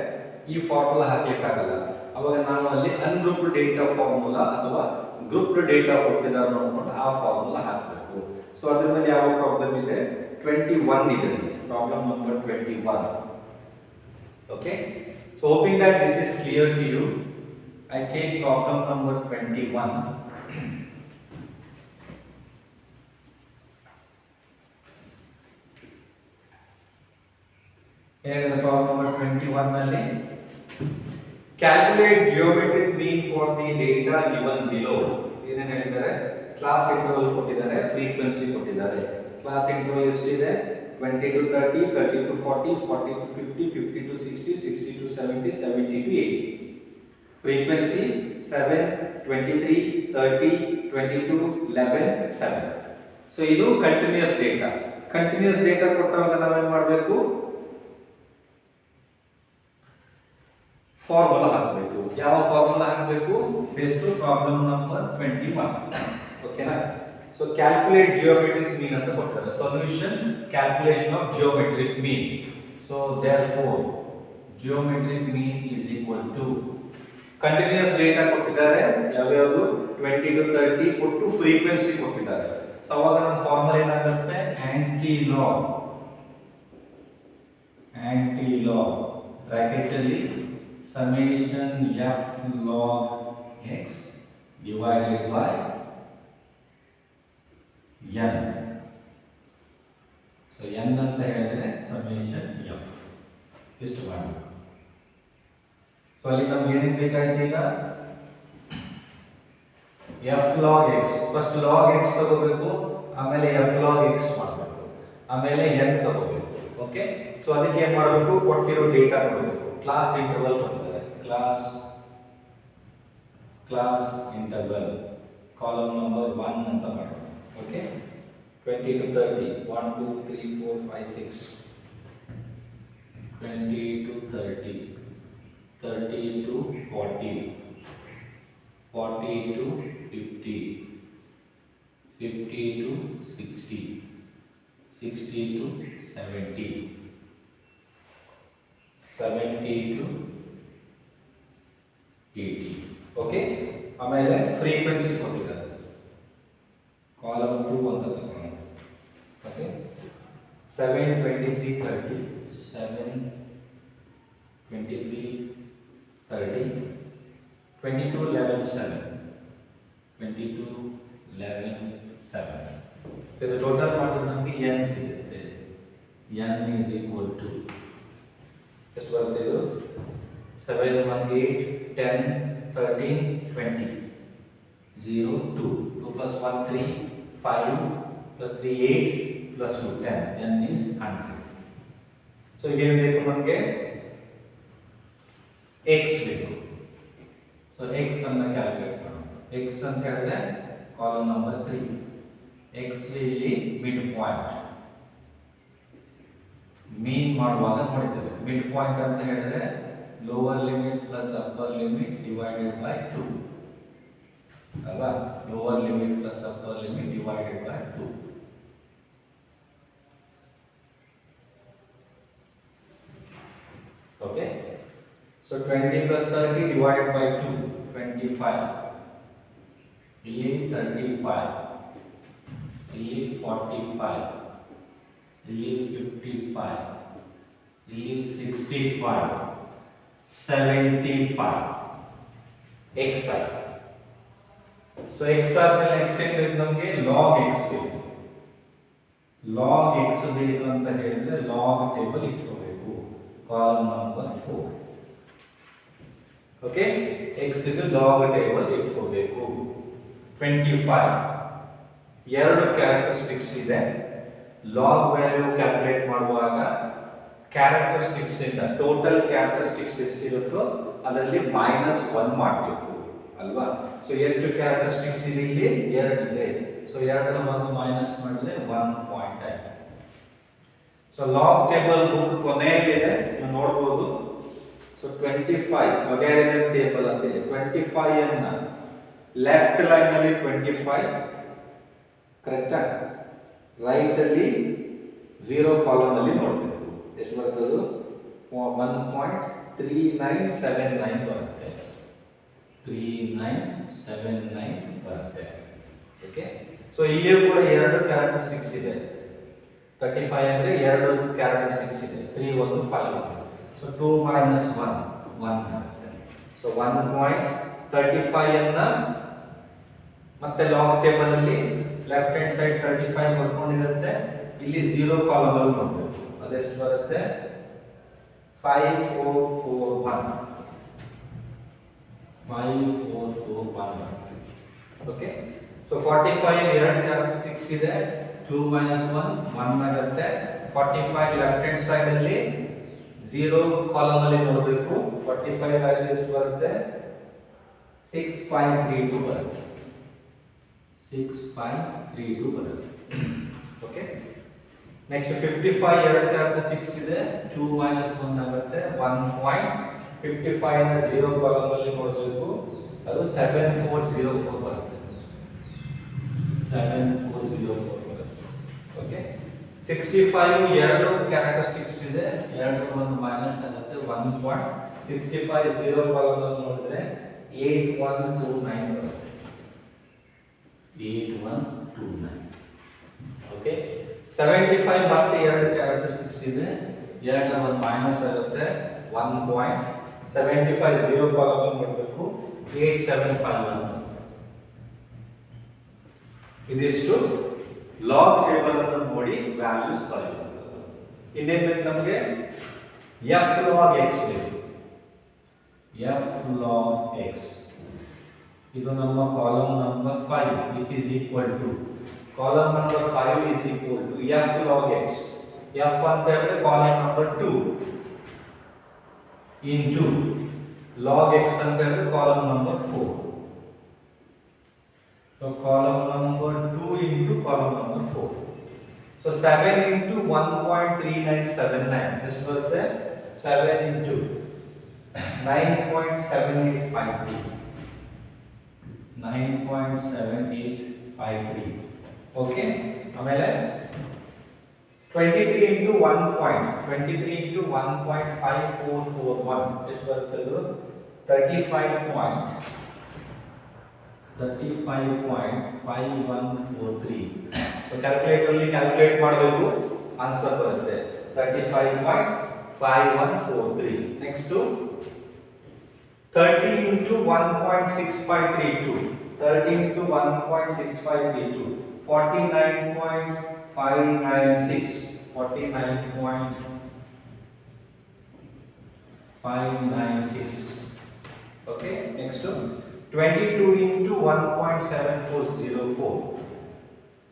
S1: ಈ ಫಾರ್ಮುಲಾ ಹಾಕ್ಲಿಕ್ಕಾಗಲ್ಲ. ಅವಾಗ ನಾವು ಅಲ್ಲಿ ಅನ್ಗ್ರೂಪ್ಡ್ ಡೇಟಾ ಫಾರ್ಮುಲಾ ಅಥವಾ ಗ್ರೂಪ್ಡ್ ಡೇಟಾ ಕೊಟ್ಟಿದ್ದಾರೆ ನೋಡ್ಕೊಂಡು ಆ ಫಾರ್ಮುಲಾ ಹಾಕಬೇಕು. ಸೊ ಅದ್ರ ಮೇಲೆ ಯಾವ ಪ್ರಾಬ್ಲಮ್ ಇದೆ, 21 ಇದೆ, problem number 21. Okay, so hoping that this is clear to you, I take problem number 21. ಏನಿದೆ ಪ್ರಾಬ್ಲಮ್ ನಂಬರ್ 21 ನಲ್ಲಿ, calculate geometric mean for the data given below. ಏನೇನು ಹೇಳಿದ್ದಾರೆ, ಕ್ಲಾಸ್ ಇಂಟರ್ವಲ್ ಕೊಟ್ಟಿದ್ದಾರೆ, ಫ್ರೀಕ್ವೆನ್ಸಿ ಕೊಟ್ಟಿದ್ದಾರೆ. ಕ್ಲಾಸ್ ಇಂಟರ್ವಲ್ ಎಷ್ಟಿದೆ, 20 to 30, 30 to 40, 40 to 50, 50 to 60, 60 to 70, 70 to 80. Frequency 7, 23, 30, 22, 11, 7. So ಇದು continuous data. Continuous data ಕೊಟ್ಟಾಗ ನಾವೇನು ಮಾಡಬೇಕು, ಫಾರ್ಮುಲಾ ಹಾಕಬೇಕು. ಯಾವ ಫಾರ್ಮುಲಾ ಹಾಕಬೇಕು, ಟೆಸ್ಟ್ ಪ್ರಾಬ್ಲಮ್ ನಂಬರ್ 21. ಓಕೆನಾ, ಸೊ ಕ್ಯಾಲ್ಕುಲೇಟ್ ಜಿಯೋಮೆಟ್ರಿಕ್ ಮೀನ್ ಅಂತ ಕೊಟ್ಟಿದ್ದಾರೆ. Solution calculation of geometric mean. So therefore geometric mean is equal to, continuous data ಕೊಟ್ಟಿದ್ದಾರೆ, ಯಾವ್ಯಾವುದು 20 to 30 ಕೊಟ್ಟು ಫ್ರೀಕ್ವೆನ್ಸಿ ಕೊಟ್ಟಿದ್ದಾರೆ. ಸೊ ಅವಾಗ ನಮ್ಮ ಫಾರ್ಮುಲಾ ಏನಾಗುತ್ತೆ, ಆಂಟಿ ಲಾಗ್ ಬ್ರಾಕೆಟ್ ಅಲ್ಲಿ summation f log x divided by n. So n ಅಂತ ಹೇಳಿದ್ರೆ summation f ಇಷ್ಟು ಮಾಡಿ. ಸೊ ಅಲ್ಲಿ ನಮ್ಗೆ ಏನೇನು ಬೇಕಾಯ್ತು ಈಗ, f log x, first log x ತಗೋಬೇಕು, ಆಮೇಲೆ f log x ಮಾಡಬೇಕು, ಆಮೇಲೆ n ತಗೋಬೇಕು. ಓಕೆ, ಸೊ ಅದಕ್ಕೆ ಏನು ಮಾಡಬೇಕು, ಕೊಟ್ಟಿರೋ ಡೇಟಾ ನೋಡಬೇಕು. ಕ್ಲಾಸ್ ಇಂಟರ್ವಲ್ ಕೊಟ್ಟಿದ್ದಾರೆ, ಕ್ಲಾಸ್ ಇಂಟರ್ವಲ್ ಕಾಲಮ್ ನಂಬರ್ 1 ಅಂತ ಮಾಡೋಣ. Okay, 20 to 30 1 2 3 4 5 6 20 to 30 30 to 40 40 to 50 50 to 60 60 to 70 70 to 80. Okay, ಆಮೇಲೆ ಫ್ರೀಕ್ವೆನ್ಸಿ ಕೊಟ್ಟಿದ್ದಾರೆ ಕಾಲಮ್ 2 ಅಂತ ತಗೊಂಡು. ಓಕೆ, 7 23 30 7 23 30 22 11 7 22 11 7. ಇದು ಟೋಟಲ್ ಮಾಡಿದ್ರೆ ನಮಗೆ n ಸಿಗುತ್ತೆ. n is equal to ಎಷ್ಟು ಬರುತ್ತೆ? ಇದು 7 1 8 10 13 20 0 2 2 plus 1 3 5 plus 3 8 plus 2 10. n is 100. So ಈಗ ಏನು ಬೇಕು ನಮಗೆ? x ಬೇಕು. ಸೊ x ಅನ್ನು ಕ್ಯಾಲ್ಕುಲೇಟ್ ಮಾಡೋಣ. x ಅಂತ ಹೇಳಿದ್ರೆ ಕಾಲಮ್ ನಂಬರ್ 3. x ಇಲ್ಲಿ ಮಿಡ್ ಪಾಯಿಂಟ್ ಮೀನ್ ಮಾಡುವಾಗ ನೋಡಿದ್ದೇವೆ. ಮಿಡ್ ಪಾಯಿಂಟ್ ಅಂತ ಹೇಳಿದ್ರೆ lower limit plus upper limit divided by 2 ಅಲ್ವಾ? Lower limit plus upper limit divided by 2. Okay, so 20 plus 30 divided by 2 25. ಇಲ್ಲಿ 35 ಇಲ್ಲಿ 45 ಇಲ್ಲಿ 55 ಇಲ್ಲಿ 65 75 x ಆಯ್ತು. ಸೊ x ಆದ್ಮೇಲೆ x ಏನು ಬೇಕು ನಮಗೆ? log x ಬೇಕು. log x ಬೇಕು ಅಂತ ಹೇಳಿದ್ರೆ log ಟೇಬಲ್ ಇಟ್ಕೋಬೇಕು ಕಾಲಮ್ ನಂಬರ್ 4. ಓಕೆ, x ಗೆ log ಟೇಬಲ್ ಇಟ್ಕೋಬೇಕು. 25 ಎರಡು ಕ್ಯಾರೆಕ್ಟರಿಸ್ಟಿಕ್ಸ್ ಇದೆ. ಲಾಗ್ ವ್ಯಾಲ್ಯೂ ಕ್ಯಾಲ್ಕುಲೇಟ್ ಮಾಡುವಾಗ ಕ್ಯಾರೆಕ್ಟರಿಸ್ಟಿಕ್ಸ್ ಇಂದ ಟೋಟಲ್ ಕ್ಯಾರೆಕ್ಟರಿಸ್ಟಿಕ್ಸ್ ಎಷ್ಟಿರುತ್ತೋ ಅದರಲ್ಲಿ -1 ಮಾಡಬೇಕು ಅಲ್ವಾ? ಸೊ ಎಷ್ಟು ಕ್ಯಾರೆಕ್ಟರಿಸ್ಟಿಕ್ಸ್ ಇದೆ? ಇಲ್ಲಿ 2 ಇದೆ. ಸೊ 2ರ ಒಂದು ಮೈನಸ್ ಮಾಡಿದ್ರೆ 1 ಪಾಯಿಂಟ್ ಆಯ್ತು. ಸೊ ಲಾಗ್ ಟೇಬಲ್ ಬುಕ್ ಕೊನೆಯಲ್ಲಿದೆ, ನೀವು ನೋಡಬಹುದು. ಸೊ 25 ಲೊಗಾರಿಥಮ್ ಟೇಬಲ್ ಅಂತ ಇದೆ. 25 ಅನ್ನ ಲೆಫ್ಟ್ ಲೈನ್ ಅಲ್ಲಿ 25 ಕರೆಕ್ಟಾ? ರೈಟ್ ಅಲ್ಲಿ 0 ಕಾಲಮ್ ಅಲ್ಲಿ ನೋಡಬೇಕು. ಎಷ್ಟು ಬರ್ತದೆ? 1.3979 ಬರುತ್ತೆ. 3979 ಬರುತ್ತೆ. ಓಕೆ, ಸೊ ಇಲ್ಲಿಯೂ ಕೂಡ ಎರಡು ಕ್ಯಾರೆಕ್ಟರಿಸ್ಟಿಕ್ಸ್ ಇದೆ. 35 ಅಂದ್ರೆ ಎರಡು ಕ್ಯಾರೆಕ್ಟರಿಸ್ಟಿಕ್ಸ್ ಇದೆ. 3 1 5 ಸೊ 2 1 1 ಬರುತ್ತೆ. ಸೊ 1.35 ಅನ್ನ ಮತ್ತೆ ಲಾಗ್ ಟೇಬಲ್ ಅಲ್ಲಿ ಲೆಫ್ಟ್ ಹ್ಯಾಂಡ್ ಸೈಡ್ 35 ಬರ್ಕೊಂಡಿರುತ್ತೆ. ಇಲ್ಲಿ 0 ಕಾಲಮ್ ಅಲ್ಲಿ ನೋಡಬೇಕು. ಅದೆಷ್ಟು ಬರುತ್ತೆ? 5441 ಬರುತ್ತೆ. ಓಕೆ, ಸೊ 45 ಎರಡು ಕ್ಯಾರೆಕ್ಟರಿಸ್ಟಿಕ್ಸ್ ಇದೆ. 2 1 1 ಆಗುತ್ತೆ. 45 ಲೆಫ್ಟ್ ಹ್ಯಾಂಡ್ ಸೈಡ್ ಅಲ್ಲಿ 0 ಕಾಲಮ್ ಅಲ್ಲಿ ನೋಡಬೇಕು. 45 ವ್ಯಾಲ್ಯೂ ಎಷ್ಟು ಬರುತ್ತೆ? 6532 ಬರುತ್ತೆ. 6532 ಬರುತ್ತೆ. ಓಕೆ, ನೆಕ್ಸ್ಟ್ 55 ಎರಡು ಕ್ಯಾರೆಕ್ಟರಿಸ್ಟಿಕ್ಸ್ ಇದೆ. 2 1 ಆಗುತ್ತೆ. 1.55 ಅನ್ನು 0 ಕಾಲಮ್ ಅಲ್ಲಿ ನೋಡಬೇಕು. ಅದು 7404 ಬರುತ್ತೆ. 7404 ಬರುತ್ತೆ. ಓಕೆ, 65 ಎರಡು ಕ್ಯಾರೆಕ್ಟರಿಸ್ಟಿಕ್ಸ್ ಇದೆ. ಎರಡು ಒಂದು ಮೈನಸ್ ಆಗುತ್ತೆ. 1.65 0 ಕಾಲಮ್ ಅಲ್ಲಿ ನೋಡಿದ್ರೆ 8129 ಬರುತ್ತೆ. 8129. ಓಕೆ, 75 ಮತ್ತೆ ಎರಡು ಕ್ಯಾರೆಕ್ಟರಿಸ್ಟಿಕ್ಸ್ ಇದೆ. ಎರಡರ ಒಂದು ಮೈನಸ್ ಆಗುತ್ತೆ. 1.75 0 ಕಾಲಮ್ ಅಲ್ಲಿ ನೋಡಬೇಕು. 8751. ಇದಿಷ್ಟು ಲಾಗ್ ಟೇಬಲ್ ಅನ್ನು ನೋಡಿ ವ್ಯಾಲ್ಯೂಸ್ ಬರೆಯುವಂಥದ್ದು. ಇನ್ನೇನು ಬೇಕು ನಮಗೆ? f log x ಬೇಕು. f log x ಇದು ನಮ್ಮ column number 5 which is equal to column number 5 is equal to f log x. f ಅಂತ ಹೇಳಿದ್ರೆ column number 2 into log x ಅಂತ ಹೇಳಿದ್ರೆ column number 4. So column number 2 into column number 4. So 7 into 1.3979. This was the 7 into 9.7853. 9.7853. Okay. ಆಮೇಲೆ 23 into 23 into 1.5441. ಎಷ್ಟು ಬರುತ್ತೆ ಇದು 35.5143. So calculator ಅಲ್ಲಿ calculate ಮಾಡಬೇಕು, ಆನ್ಸರ್ ಬರುತ್ತೆ 35.5143. Next 30 into 1.6532. 30 into 1.6532. 49.596. 49.596. Okay. Next 22 into 1.7404.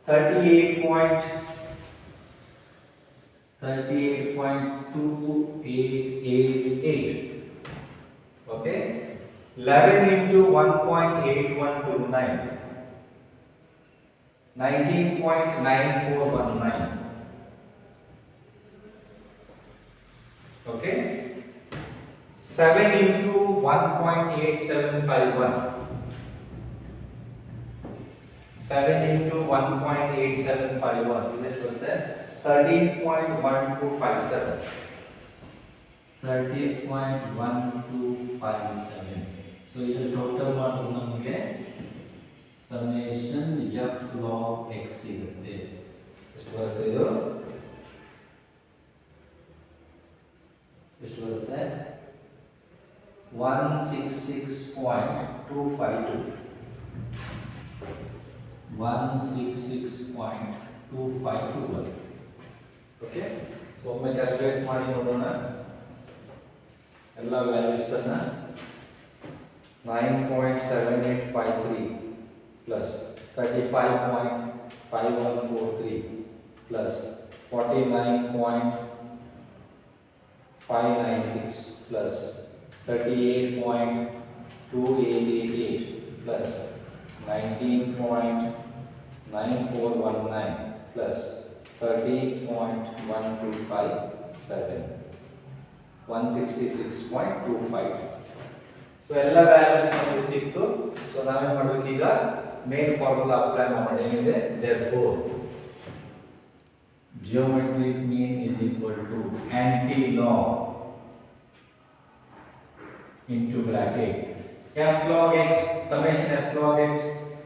S1: 38.288. Okay. 11 into 1.8129. 19.9419. Okay. 7 into 1.8751. 7 into 1.8751. This was the 13.1257. 13.1257. So the total mark ನಮಗೆ summation f log x ಸಿಗುತ್ತೆ. ಎಷ್ಟು ಬರುತ್ತೆ ಇದು? ಎಷ್ಟು ಬರುತ್ತೆ? 166.252. 166.252. ಓಕೆ. ಸೊ ಒಮ್ಮೆ ಕ್ಯಾಲ್ಕುಲೇಟ್ ಮಾಡಿ ನೋಡೋಣ ಎಲ್ಲ ವ್ಯಾಲ್ಯೂಸ್ ಅನ್ನು. 9.7853 plus 35.5143 plus 49.596 plus 38.2888 plus 19.9419 plus 30.1257. 166.25. So ಎಲ್ಲ ವ್ಯಾಲ್ಯೂಸ್ ನಮಗೆ ಸಿಕ್ತು. ಸೊ ನಾವೇನು ಮಾಡಬೇಕು ಈಗ ಮೇನ್ ಫಾರ್ಮುಲಾ ಅಪ್ಲೈ ಮಾಡೋಣ. ಏನಿದೆ? therefore geometric mean is equal to anti-log into bracket f log x summation f log x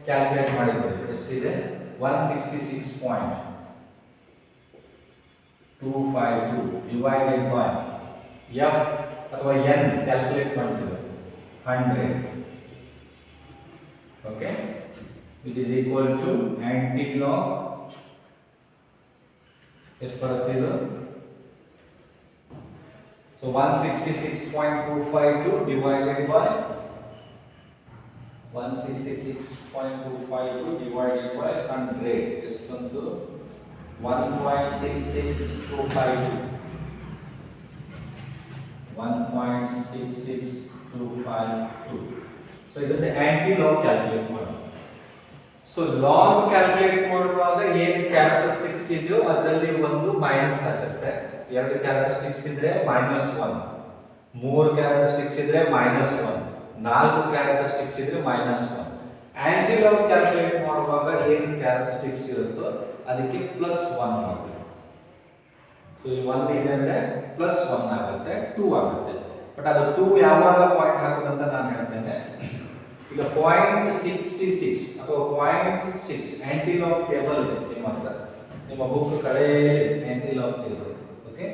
S1: calculate ಮಾಡಿದ್ದೇವೆ. ಎಷ್ಟಿದೆ? 166.252 divided by f ಅಥವಾ n ಕ್ಯಾಲ್ಕುಲೇಟ್ ಮಾಡ್ತೀವಿ 100. Okay, which is equal to anti-log ಎಷ್ಟು ಬರುತ್ತೆ ಇದು? So 166.252 divided by 100 ಎಷ್ಟು ಬಂತು? 1.6625. 1.6625. So ಇದನ್ನ ಆಂಟಿ ಲಾಗ್ ಕ್ಯಾಲ್ಕುಲೇಟ್ ಮಾಡೋಣ. ಸೊ ಲಾಗ್ ಕ್ಯಾಲ್ಕುಲೇಟ್ ಮಾಡುವಾಗ ಏನು ಕ್ಯಾರೆಕ್ಟರಿಸ್ಟಿಕ್ಸ್ ಇದೆಯೋ ಅದರಲ್ಲಿ ಒಂದು ಮೈನಸ್ ಆಗುತ್ತೆ. 2 ಕ್ಯಾರೆಕ್ಟರಿಸ್ಟಿಕ್ಸ್ ಇದ್ರೆ -1, 3 ಕ್ಯಾರೆಕ್ಟರಿಸ್ಟಿಕ್ಸ್ ಇದ್ರೆ -1, 4 ಕ್ಯಾರೆಕ್ಟರಿಸ್ಟಿಕ್ಸ್ ಇದ್ರೆ -1. ಆಂಟಿ ಲಾಗ್ ಕ್ಯಾಲ್ಕುಲೇಟ್ ಮಾಡುವಾಗ ಏನು ಕ್ಯಾರೆಕ್ಟರಿಸ್ಟಿಕ್ಸ್ ಇರುತ್ತೋ ಅದಕ್ಕೆ +1 ಆಗುತ್ತೆ. ಸೊ ಈ 1 ಇದೆ ಅಂದ್ರೆ +1 ಆಗುತ್ತೆ, 2 ಆಗುತ್ತೆ. ಬಟ್ ಅದು 2 ಯಾವಾಗ ಪಾಯಿಂಟ್ ಹಾಕೋದಂತ ನಾನು ಹೇಳ್ತೇನೆ. ಈಗ 0.66 ಅಥವಾ 0.6 ಆಂಟಿ ಲಾಗ್ ಟೇಬಲ್ ಇದೆ ನಿಮ್ಮ ಹತ್ರ, ನಿಮ್ಮ ಬುಕ್ ಕಡೆಯಲ್ಲಿ ಆಂಟಿ ಲಾಗ್ ಟೇಬಲ್. ಓಕೆ,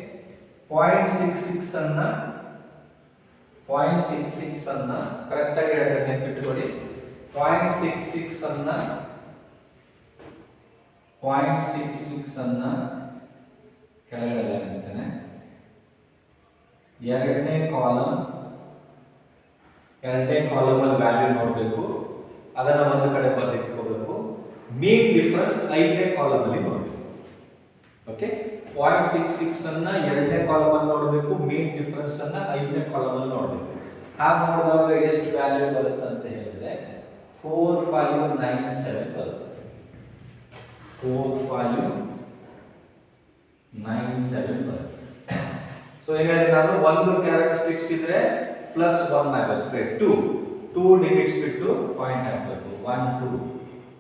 S1: 0.66 ಅನ್ನ ಕರೆಕ್ಟ್ ಆಗಿ ಹೇಳ್ತೇನೆ, ನೆನಪಿಟ್ಟುಕೊಳ್ಳಿ. 0.66 ಅನ್ನ ಕೆಳಗಡೆ ಹೇಳ್ತೇನೆ. ಎರಡನೇ ಕಾಲಮ್ ಅಲ್ಲಿ ವ್ಯಾಲ್ಯೂ ನೋಡಬೇಕು, ಅದನ್ನ ಒಂದು ಕಡೆ ಬರೆದಿಟ್ಕೋಬೇಕು. ಮೀನ್ ಡಿಫರೆನ್ಸ್ 5ನೇ ಕಾಲಮ್ ಅಲ್ಲಿ ನೋಡಬೇಕು. ಓಕೆ, 0.66 ಅನ್ನ 2ನೇ ಕಾಲಮ್ ಅಲ್ಲಿ ನೋಡಬೇಕು, ಮೀನ್ ಡಿಫರೆನ್ಸ್ ಅನ್ನ 5ನೇ ಕಾಲಮ್ ಅಲ್ಲಿ ನೋಡಬೇಕು. ಹಾಗೆ ನೋಡಿದಾಗ ಎಷ್ಟು ವ್ಯಾಲ್ಯೂ ಬರುತ್ತೆ ಅಂತ ಹೇಳಿದ್ರೆ 4597 ಬರುತ್ತೆ. 4597 ಬರುತ್ತೆ. ಸೊ ಏನಾದ್ರೆ ನಾನು ಒಂದು ಕ್ಯಾರೆಕ್ಟರಿಸ್ಟಿಕ್ಸ್ ಇದ್ರೆ +1 ಆಗುತ್ತೆ. 2 ಡಿಜಿಟ್ಸ್ ಬಿಟ್ಟು ಪಾಯಿಂಟ್ ಹಾಕಬೇಕು. 1 2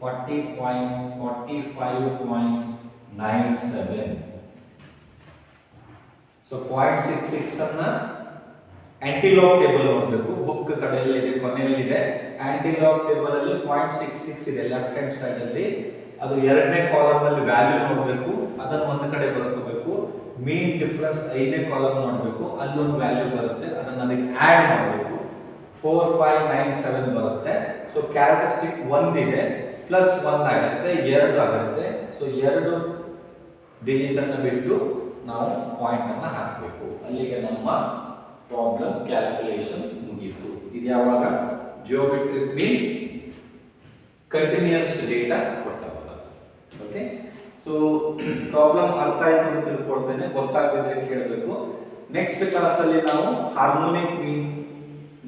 S1: 40.45.97. ಸೊ 0.66 ಅನ್ನ ಆಂಟಿಲಾಗ್ ಟೇಬಲ್ ನೋಡಬೇಕು. ಬುಕ್ ಕಡೆಯಲ್ಲಿ ಇದೆ, ಕೊನೆಯಲ್ಲಿದೆ. ಆಂಟಿಲಾಗ್ ಟೇಬಲ್ ಅಲ್ಲಿ 0.66 ಇದೆ ಲೆಫ್ಟ್ ಹ್ಯಾಂಡ್ ಸೈಡ್ ಅಲ್ಲಿ. ಅದು ಎರಡನೇ ಕಾಲಮ್ ಅಲ್ಲಿ ವ್ಯಾಲ್ಯೂ ನೋಡಬೇಕು, ಅದನ್ನ ಒಂದು ಕಡೆ ಬರ್ಕೋಬೇಕು. ಮೀನ್ ಡಿಫರೆನ್ಸ್ 5ನೇ ಕಾಲಮ್ ನೋಡಬೇಕು, ಅಲ್ಲೊಂದು ವ್ಯಾಲ್ಯೂ ಬರುತ್ತೆ, ಅದನ್ನ ಅದಕ್ಕೆ ಆಡ್ ಮಾಡಬೇಕು. 4597 ಬರುತ್ತೆ. ಸೊ ಕ್ಯಾರೆಕ್ಟರಿಸ್ಟಿಕ್ 1 ಇದೆ, +1 ಆಗುತ್ತೆ, 2 ಆಗುತ್ತೆ. ಸೊ 2 ಡಿಜಿಟ್ ಅನ್ನು ಬಿಟ್ಟು ನಾವು ಪಾಯಿಂಟ್ ಅನ್ನು ಹಾಕಬೇಕು. ಅಲ್ಲಿಗೆ ನಮ್ಮ ಪ್ರಾಬ್ಲಮ್ ಕ್ಯಾಲ್ಕುಲೇಷನ್ ಮುಗೀತು. ಇದು ಯಾವಾಗ ಜಿಯೋಮೆಟ್ರಿಕ್ ಮೀನ್ ಕಂಟಿನ್ಯೂಸ್ ಡೇಟಾ ಕೊಟ್ಟವಾಗ. ಓಕೆ, ಸೊ ಪ್ರಾಬ್ಲಮ್ ಅರ್ಥ ಆಯ್ತು ಅಂತ ತಿಳ್ಕೊಳ್ತೇನೆ. ಗೊತ್ತಾಗದಿದ್ರೆ ಕೇಳಬೇಕು. ನೆಕ್ಸ್ಟ್ ಕ್ಲಾಸ್ ಅಲ್ಲಿ ನಾವು ಹಾರ್ಮೋನಿಕ್ ಮೀನ್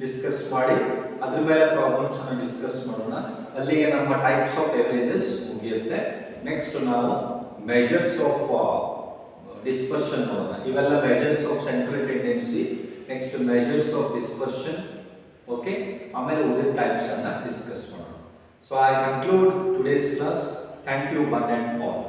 S1: ಡಿಸ್ಕಸ್ ಮಾಡಿ ಅದ್ರ ಮೇಲೆ ಪ್ರಾಬ್ಲಮ್ಸ್ ಅನ್ನು ಡಿಸ್ಕಸ್ ಮಾಡೋಣ. ಅಲ್ಲಿಗೆ ನಮ್ಮ ಟೈಪ್ಸ್ ಆಫ್ ಎವರೇಜಸ್ ಮುಗಿಯುತ್ತೆ. ನೆಕ್ಸ್ಟ್ ನಾವು ಮೆಜರ್ಸ್ ಆಫ್ ಡಿಸ್ಪರ್ಷನ್ ನೋಡೋಣ. ಇವೆಲ್ಲ measures of central tendency, next measures of dispersion. Okay, ಆಮೇಲೆ ಉಳಿದ ಟೈಪ್ಸ್ ಅನ್ನ ಡಿಸ್ಕಸ್ ಮಾಡೋಣ. So I conclude today's class. Thank you one and all.